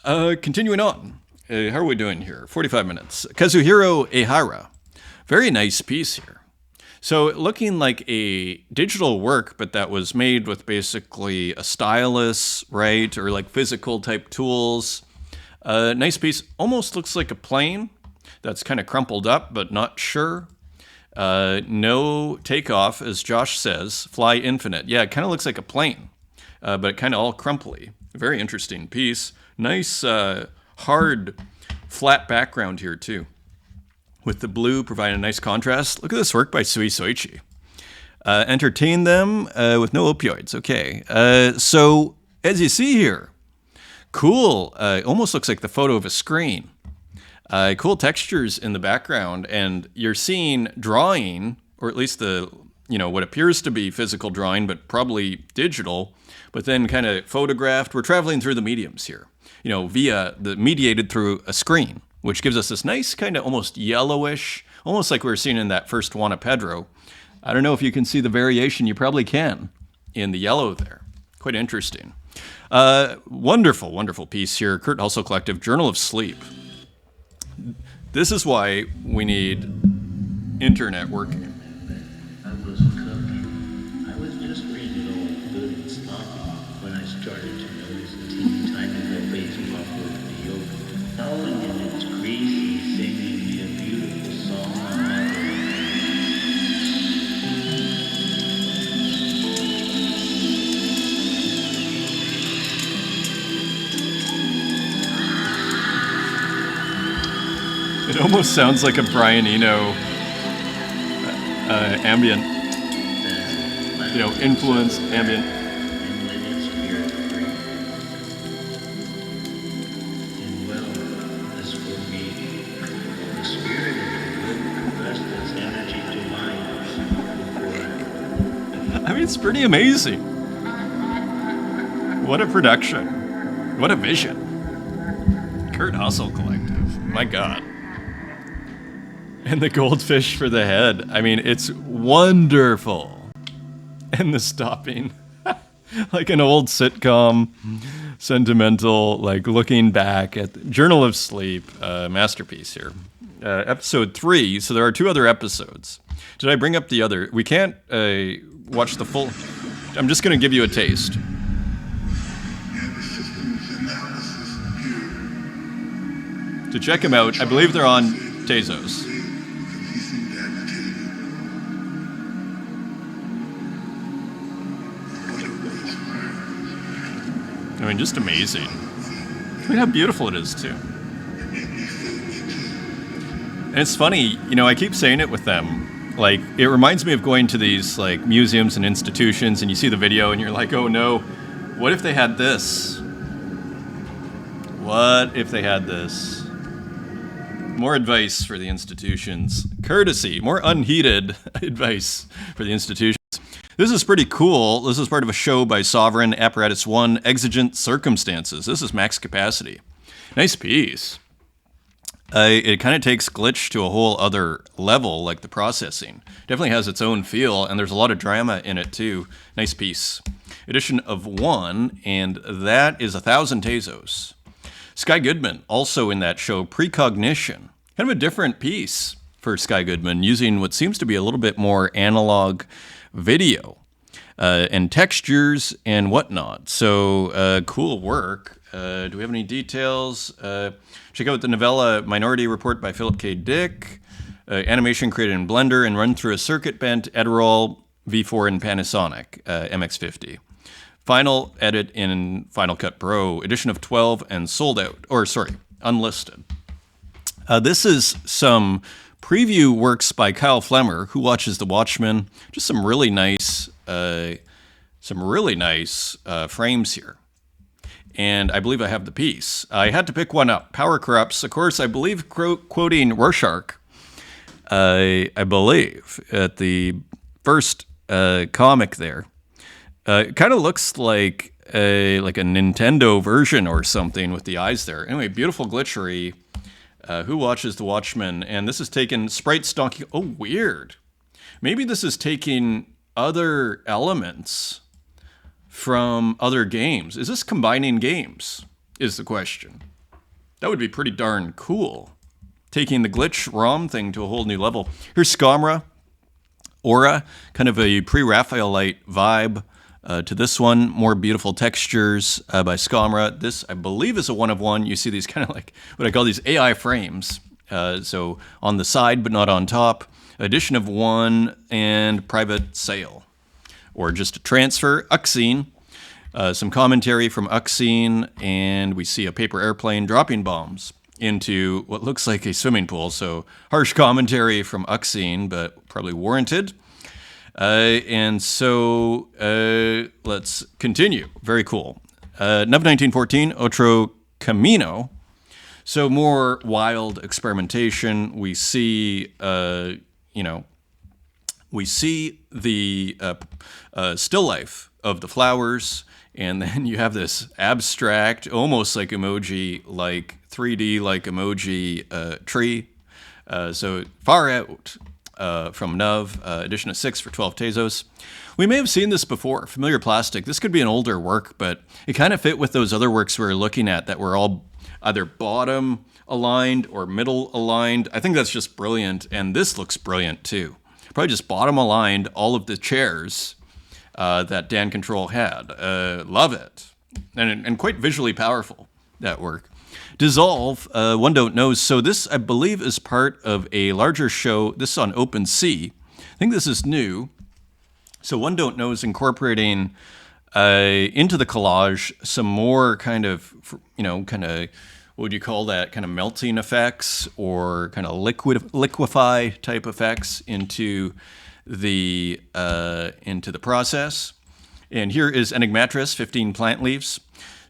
Continuing on. How are we doing here? 45 minutes. Kazuhiro Ehara. Very nice piece here. So looking like a digital work, but that was made with basically a stylus, right? Or like physical type tools. Nice piece. Almost looks like a plane that's kind of crumpled up, but not sure. No takeoff, as Josh says. Fly infinite. Yeah, it kind of looks like a plane, but kind of all crumply. Very interesting piece. Nice, hard, flat background here, too. With the blue providing a nice contrast. Look at this work by Sui Soichi. Entertain them with no opioids. Okay. So, as you see here, cool. Almost looks like the photo of a screen. Cool textures in the background, and you're seeing drawing, or at least the, what appears to be physical drawing, but probably digital, but then kind of photographed. We're traveling through the mediums here, via mediated through a screen, which gives us this nice kind of almost yellowish, almost like we were seeing in that first Juana Pedro. I don't know if you can see the variation. You probably can in the yellow there. Quite interesting. Wonderful, wonderful piece here. Kurt Hustle Collective, Journal of Sleep. This is why we need internet working. I was cooking. I was just reading it all good and sloppy when I started to notice a teeny tiny little baby bubble of the yolk, howling in its greasy, singing me a beautiful song on melody. It almost sounds like a Brian Eno ambient, influenced ambient. And let its spirit free. And well, as for me, the spirit of the book compressed its energy to mine before It's pretty amazing. What a production. What a vision. Kurt Hustle Collective. My God. And the goldfish for the head. It's wonderful. And the stopping. Like an old sitcom. Sentimental, like looking back at the Journal of Sleep. Masterpiece here. Episode 3. So there are 2 other episodes. Did I bring up the other? We can't watch the full. I'm just going to give you a taste. To check them out, I believe they're on Tezos. Just amazing. Look how beautiful it is, too. And it's funny, I keep saying it with them. Like, it reminds me of going to these, like, museums and institutions, and you see the video, and you're like, oh, no, what if they had this? What if they had this? More advice for the institutions. Courtesy, more unheeded advice for the institutions. This is pretty cool. This is part of a show by Sovereign Apparatus 1, Exigent Circumstances. This is max capacity. Nice piece. It kind of takes glitch to a whole other level, like the processing. Definitely has its own feel, and there's a lot of drama in it, too. Nice piece. Edition of 1, and that is 1,000 Tezos. Sky Goodman, also in that show, Precognition. Kind of a different piece for Sky Goodman, using what seems to be a little bit more analog video and textures and whatnot. So cool work. Do we have any details? Check out the novella Minority Report by Philip K. Dick. Animation created in Blender and run through a circuit bent Adderall V4 in Panasonic MX50. Final edit in Final Cut Pro. Edition of 12 and sold out. Unlisted. This is some preview works by Kyle Flemmer, who watches The Watchmen. Just some really nice frames here. And I believe I have the piece. I had to pick one up. Power Corrupts, of course, I believe quoting Rorschach, I believe, at the first comic there. It kind of looks like a Nintendo version or something with the eyes there. Anyway, beautiful glitchery. Who watches The Watchmen? And this is taking sprite stocking. Oh, weird. Maybe this is taking other elements from other games. Is this combining games? Is the question. That would be pretty darn cool. Taking the glitch ROM thing to a whole new level. Here's Scamra. Aura, kind of a pre-Raphaelite vibe to this one. More beautiful textures by Scamra. This, I believe, is a one-of-one. You see these kind of like what I call these AI frames. So on the side, but not on top. Addition of one and private sale. Or just a transfer. Uxine. Some commentary from Uxine. And we see a paper airplane dropping bombs into what looks like a swimming pool. So harsh commentary from Uxine, but probably warranted. And so let's continue. Very cool. Nov 1914, Otro Camino. So more wild experimentation. We see, we see the still life of the flowers. And then you have this abstract, almost like emoji, like 3D, like emoji tree. So far out from Nov, edition of 6 for 12 Tezos. We may have seen this before, familiar plastic. This could be an older work, but it kind of fit with those other works we were looking at that were all either bottom aligned or middle aligned. I think that's just brilliant, and this looks brilliant too. Probably just bottom aligned all of the chairs that Dan Control had. Love it. And quite visually powerful, that work. Dissolve, one don't know. So this, I believe, is part of a larger show. This is on OpenSea. I think this is new. So one don't know is incorporating into the collage some more kind of, what would you call that? Kind of melting effects or kind of liquefy type effects into the process. And here is Enigmatris, 15 plant leaves.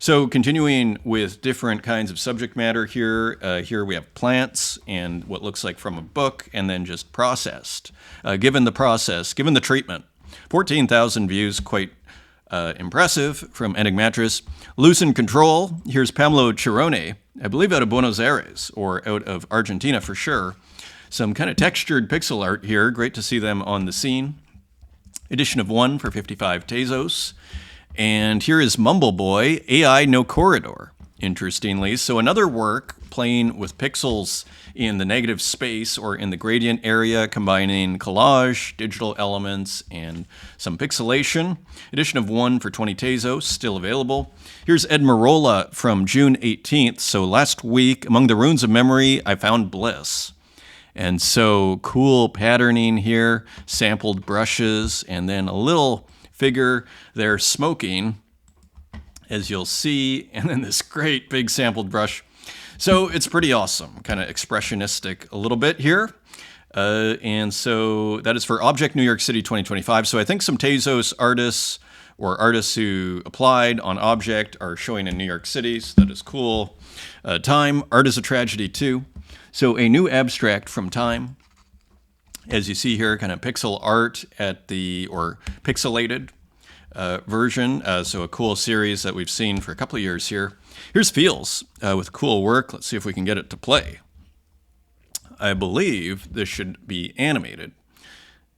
So continuing with different kinds of subject matter here. Here we have plants and what looks like from a book, and then just processed. Given the process, given the treatment. 14,000 views, quite impressive from Enigmatris. Loosen Control. Here's Pamelo Chirone, I believe out of Buenos Aires, or out of Argentina for sure. Some kind of textured pixel art here. Great to see them on the scene. Edition of 1 for 55 Tezos. And here is Mumble Boy, AI No Corridor, interestingly. So another work playing with pixels in the negative space or in the gradient area, combining collage, digital elements, and some pixelation. Edition of 1 for 20 Tezos, still available. Here's Ed Marola from June 18th. So last week, among the runes of memory, I found Bliss. And so cool patterning here, sampled brushes, and then a little figure there smoking, as you'll see, and then this great big sampled brush. So it's pretty awesome, kind of expressionistic a little bit here. And so that is for Object New York City 2025. So I think some Tezos artists or artists who applied on Object are showing in New York City, so that is cool. Time, Art is a Tragedy too. So a new abstract from Time. As you see here, kind of pixel art or pixelated version. So a cool series that we've seen for a couple of years here. Here's Feels with cool work. Let's see if we can get it to play. I believe this should be animated.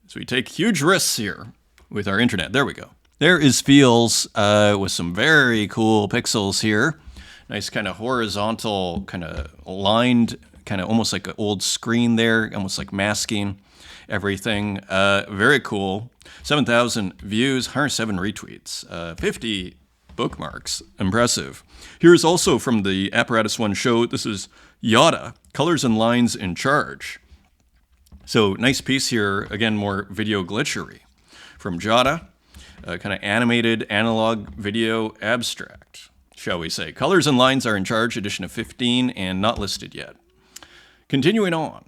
So we take huge risks here with our internet. There we go. There is Feels with some very cool pixels here. Nice kind of horizontal, kind of lined, kind of almost like an old screen there, almost like masking everything. Very cool. 7,000 views, 107 retweets, 50 bookmarks. Impressive. Here's also from the Apparatus One show. This is Yada, Colors and Lines in Charge. So nice piece here. Again, more video glitchery from Jada. Kind of animated analog video abstract, shall we say. Colors and Lines are in Charge, edition of 15, and not listed yet. Continuing on.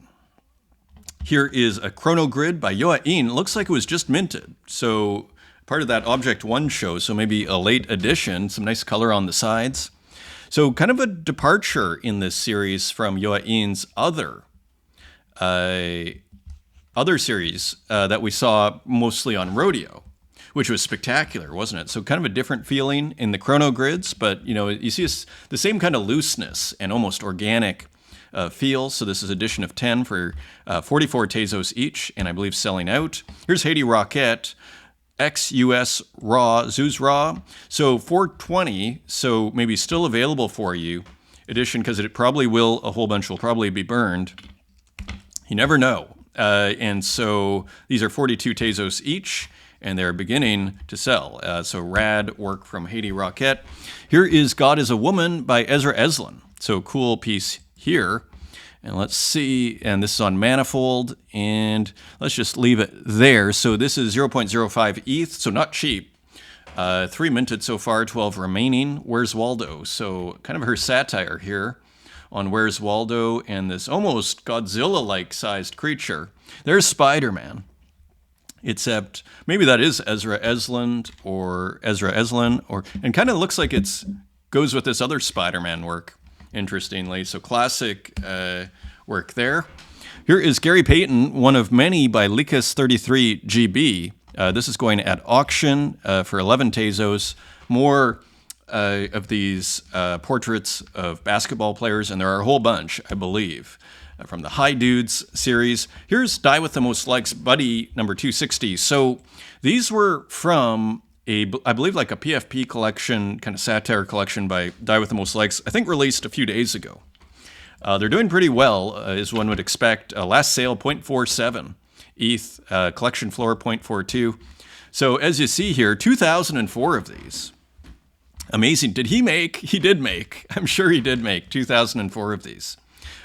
Here is a chrono grid by Yoa In. Looks like it was just minted. So part of that Object One show, so maybe a late edition, some nice color on the sides. So kind of a departure in this series from Yoa In's other series that we saw mostly on Rodeo, which was spectacular, wasn't it? So kind of a different feeling in the chrono grids, but you see the same kind of looseness and almost organic feel. So this is edition of 10 for 44 Tezos each, and I believe selling out. Here's Haiti Rocket, ex-US Raw, Zeus Raw. So 420, so maybe still available for you edition, because a whole bunch will probably be burned. You never know. And so these are 42 Tezos each, and they're beginning to sell. So rad work from Haiti Rocket. Here is God is a Woman by Ezra Eslin. So cool piece here. And let's see, and this is on Manifold, and let's just leave it there. So this is 0.05 ETH, so not cheap. 3 minted so far, 12 remaining. Where's Waldo? So kind of her satire here on Where's Waldo and this almost Godzilla-like sized creature. There's Spider-Man. Except maybe that is Ezra Eslin, and kind of looks like it's goes with this other Spider-Man work, interestingly. So classic work there. Here is Gary Payton, one of many by Likas33GB. This is going at auction for 11 Tezos. More of these portraits of basketball players, and there are a whole bunch, I believe, from the High Dudes series. Here's Die With The Most Likes Buddy number 260. So these were from I believe like a PFP collection, kind of satire collection by Die With The Most Likes, I think released a few days ago. They're doing pretty well, as one would expect. Last sale, 0.47. ETH, collection floor, 0.42. So as you see here, 2,004 of these. Amazing. Did he make? He did make. I'm sure he did make 2,004 of these.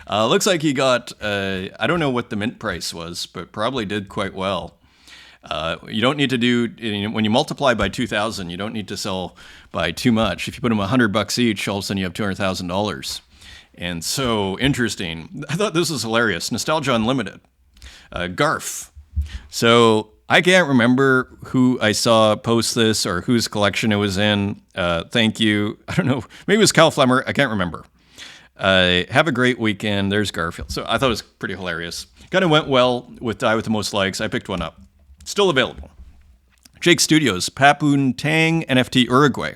Looks like he got, I don't know what the mint price was, but probably did quite well. You don't need to do, when you multiply by 2,000, you don't need to sell by too much. If you put them $100 each, all of a sudden you have $200,000. And so interesting. I thought this was hilarious. Nostalgia Unlimited. Garf. So I can't remember who I saw post this or whose collection it was in. Thank you. I don't know. Maybe it was Cal Flemmer. I can't remember. Have a great weekend. There's Garfield. So I thought it was pretty hilarious. Kind of went well with Die With The Most Likes. I picked one up. Still available. Jake Studios, Papoon Tang, NFT Uruguay.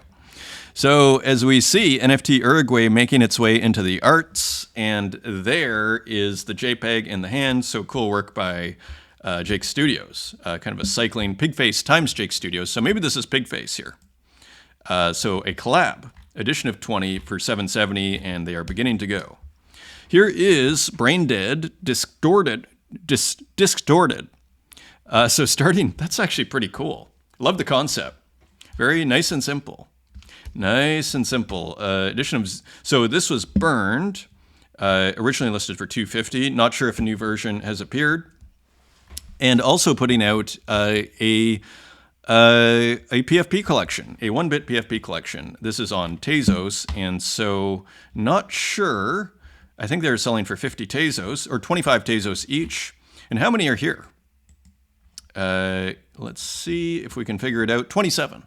So as we see, NFT Uruguay making its way into the arts, and there is the JPEG in the hand. So cool work by Jake Studios, kind of a cycling Pigface times Jake Studios. So maybe this is Pigface here. So a collab, edition of 20 for 770, and they are beginning to go. Here is Brain Dead, Distorted. So starting, that's actually pretty cool. Love the concept. Very nice and simple. Nice and simple. Edition of, so this was burned, originally listed for $250. Not sure if a new version has appeared. And also putting out a PFP collection, a 1-bit PFP collection. This is on Tezos, and so not sure. I think they're selling for 50 Tezos, or 25 Tezos each. And how many are here? Let's see if we can figure it out. 27.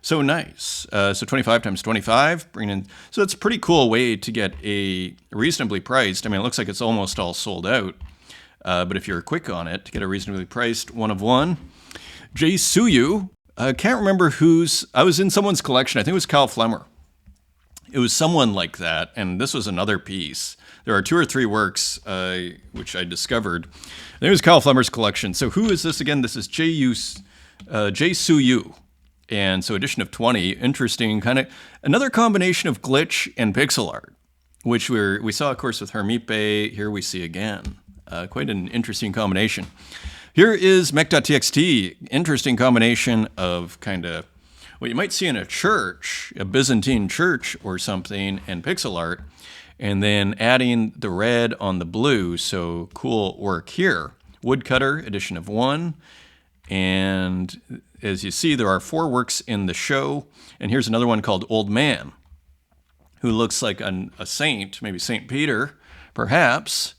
So nice. So 25 times 25, bringing in. So it's a pretty cool way to get a reasonably priced. I mean, it looks like it's almost all sold out. But if you're quick on it, to get a reasonably priced one of one. Jay Suyu. I can't remember whose. I was in someone's collection. I think it was Cal Flemmer. It was someone like that. And this was another piece. There are 2 or 3 works, which I discovered. I think it was Cal Flemmer's collection. So who is this again? This is Jay Suyu. And so edition of 20, interesting, kind of another combination of glitch and pixel art, which we saw, of course, with Hermipe. Here we see again. Quite an interesting combination. Here is mech.txt, interesting combination of kind of what you might see in a church, a Byzantine church or something, and pixel art, and then adding the red on the blue. So cool work here. Woodcutter, edition of 1. And as you see, there are 4 works in the show. And here's another one called Old Man, who looks like a saint, maybe St. Peter, perhaps.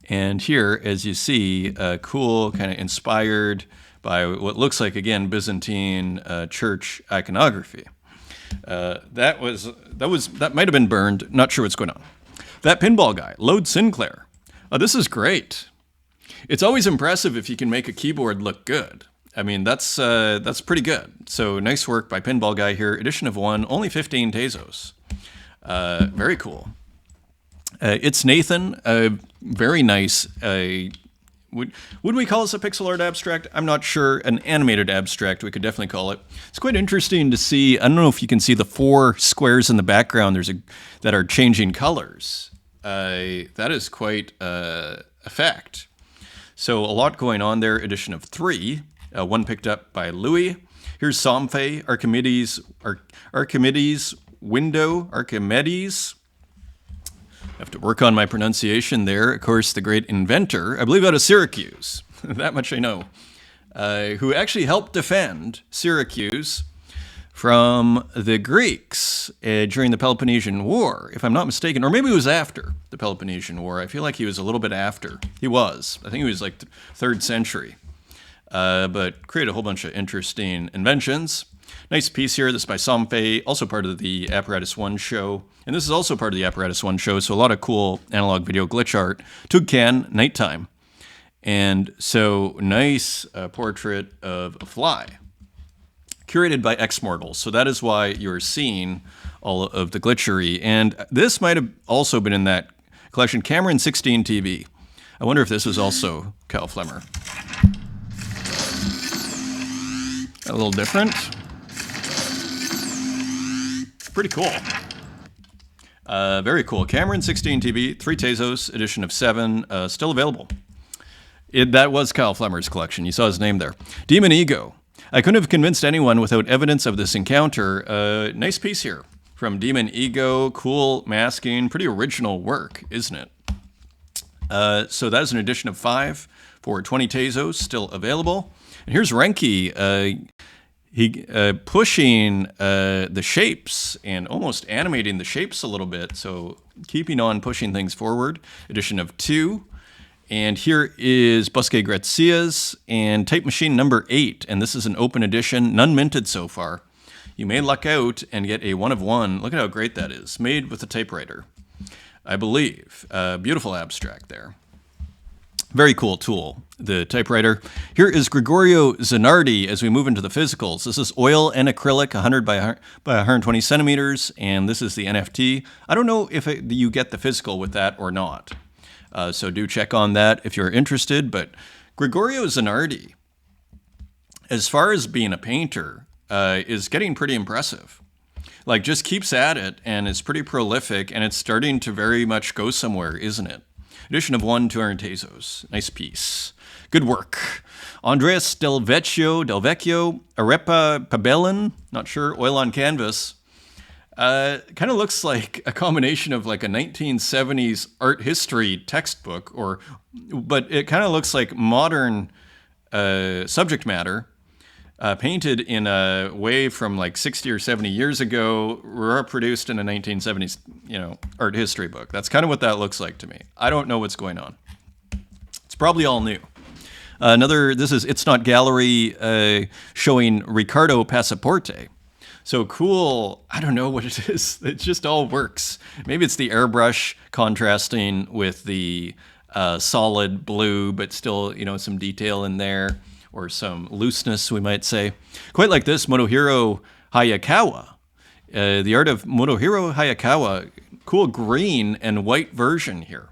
And here, as you see, cool, kind of inspired by what looks like, again, Byzantine church iconography. That might have been burned. Not sure what's going on. That pinball guy, Lode Sinclair. Oh, this is great. It's always impressive if you can make a keyboard look good. I mean, that's pretty good. So nice work by Pinball Guy here. Edition of 1, only 15 Tezos. Very cool. It's Nathan. Very nice. Would we call this a pixel art abstract? I'm not sure. An animated abstract, we could definitely call it. It's quite interesting to see. I don't know if you can see the 4 squares in the background. That are changing colors. That is quite a fact. So a lot going on there. Edition of 3. One picked up by Louis. Here's Somfei, Archimedes window. Archimedes. I have to work on my pronunciation there. Of course, the great inventor, I believe out of Syracuse, that much I know, who actually helped defend Syracuse from the Greeks during the Peloponnesian War, if I'm not mistaken. Or maybe it was after the Peloponnesian War. I feel like he was a little bit after. He was. I think he was like the 3rd century. But created a whole bunch of interesting inventions. Nice piece here. This is by Somfei, also part of the Apparatus One show. And this is also part of the Apparatus One show, so a lot of cool analog video glitch art. Tugcan, nighttime. And so nice portrait of a fly. Curated by Xmortals. So that is why you're seeing all of the glitchery. And this might have also been in that collection. Cameron 16 TV. I wonder if this was also Cal Flemmer. A little different. Pretty cool. Very cool. Cameron 16 TV, 3 Tezos, edition of 7, still available. That was Kyle Flemmer's collection. You saw his name there. Demon Ego. I couldn't have convinced anyone without evidence of this encounter. Nice piece here from Demon Ego. Cool masking. Pretty original work, isn't it? So that is an edition of 5 for 20 Tezos, still available. And here's Renke. He pushing the shapes and almost animating the shapes a little bit. So keeping on pushing things forward. Edition of 2. And here is Bosque Gracias and Type Machine number 8. And this is an open edition, none minted so far. You may luck out and get a 1 of 1. Look at how great that is. Made with a typewriter, I believe. Beautiful abstract there. Very cool tool, the typewriter. Here is Gregorio Zanardi as we move into the physicals. This is oil and acrylic, 100 by 120 centimeters, and this is the NFT. I don't know if you get the physical with that or not. So do check on that if you're interested. But Gregorio Zanardi, as far as being a painter, is getting pretty impressive. Like, just keeps at it and is pretty prolific, and it's starting to very much go somewhere, isn't it? Edition of 1, 200 Tezos. Nice piece. Good work. Andreas Del Vecchio, Arepa Pabellin, not sure, oil on canvas. Kind of looks like a combination of like a 1970s art history textbook, but it kind of looks like modern subject matter, painted in a way from like 60 or 70 years ago, reproduced in a 1970s, art history book. That's kind of what that looks like to me. I don't know what's going on. It's probably all new. This is It's Not Gallery showing Ricardo Passaporte. So cool. I don't know what it is. It just all works. Maybe it's the airbrush contrasting with the solid blue, but still, some detail in there, or some looseness, we might say. Quite like this, Motohiro Hayakawa. The art of Motohiro Hayakawa. Cool green and white version here.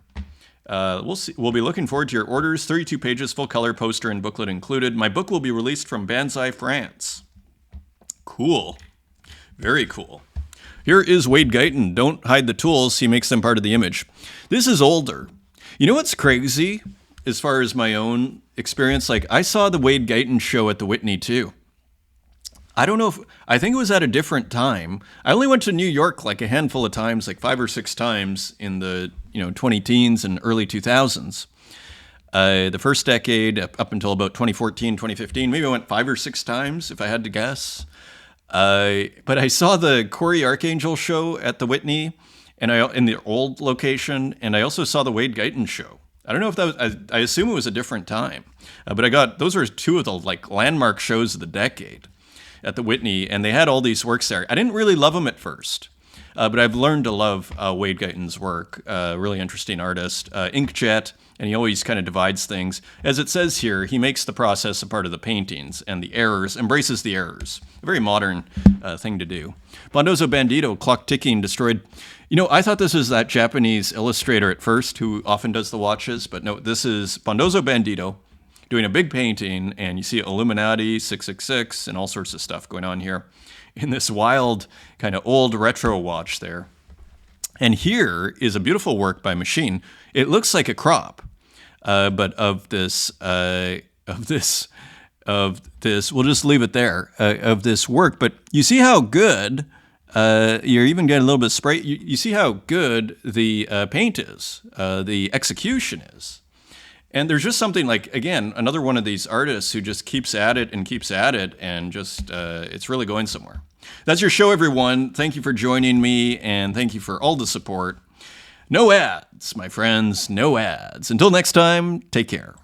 We'll see. We'll be looking forward to your orders. 32 pages, full color, poster, and booklet included. My book will be released from Banzai, France. Cool. Very cool. Here is Wade Guyton. Don't hide the tools. He makes them part of the image. This is older. You know what's crazy as far as my own experience? Like, I saw the Wade Guyton show at the Whitney too. I don't know I think it was at a different time. I only went to New York like a handful of times, like 5 or 6 times in the 20 teens and early 2000s. The first decade up until about 2014, 2015, maybe I went 5 or 6 times if I had to guess. But I saw the Corey Archangel show at the Whitney, and in the old location, and I also saw the Wade Guyton show. I don't know if that was. I assume it was a different time, but those were 2 of the like landmark shows of the decade at the Whitney, and they had all these works there. I didn't really love them at first, But I've learned to love Wade Guyton's work. Really interesting artist. Inkjet, and he always kind of divides things. As it says here, he makes the process a part of the paintings, and the errors, embraces the errors. A very modern thing to do. Bondozo Bandito, clock ticking, destroyed. I thought this was that Japanese illustrator at first who often does the watches, but no, this is Bondozo Bandito doing a big painting, and you see Illuminati, 666, and all sorts of stuff going on here in this wild kind of old retro watch there. And here is a beautiful work by machine. It looks like a crop, but of this, we'll just leave it there, of this work. But you see how good, you're even getting a little bit spray. You see how good the paint is, the execution is. And there's just something like, again, another one of these artists who just keeps at it and just, it's really going somewhere. That's your show, everyone. Thank you for joining me, and thank you for all the support. No ads, my friends, no ads. Until next time, take care.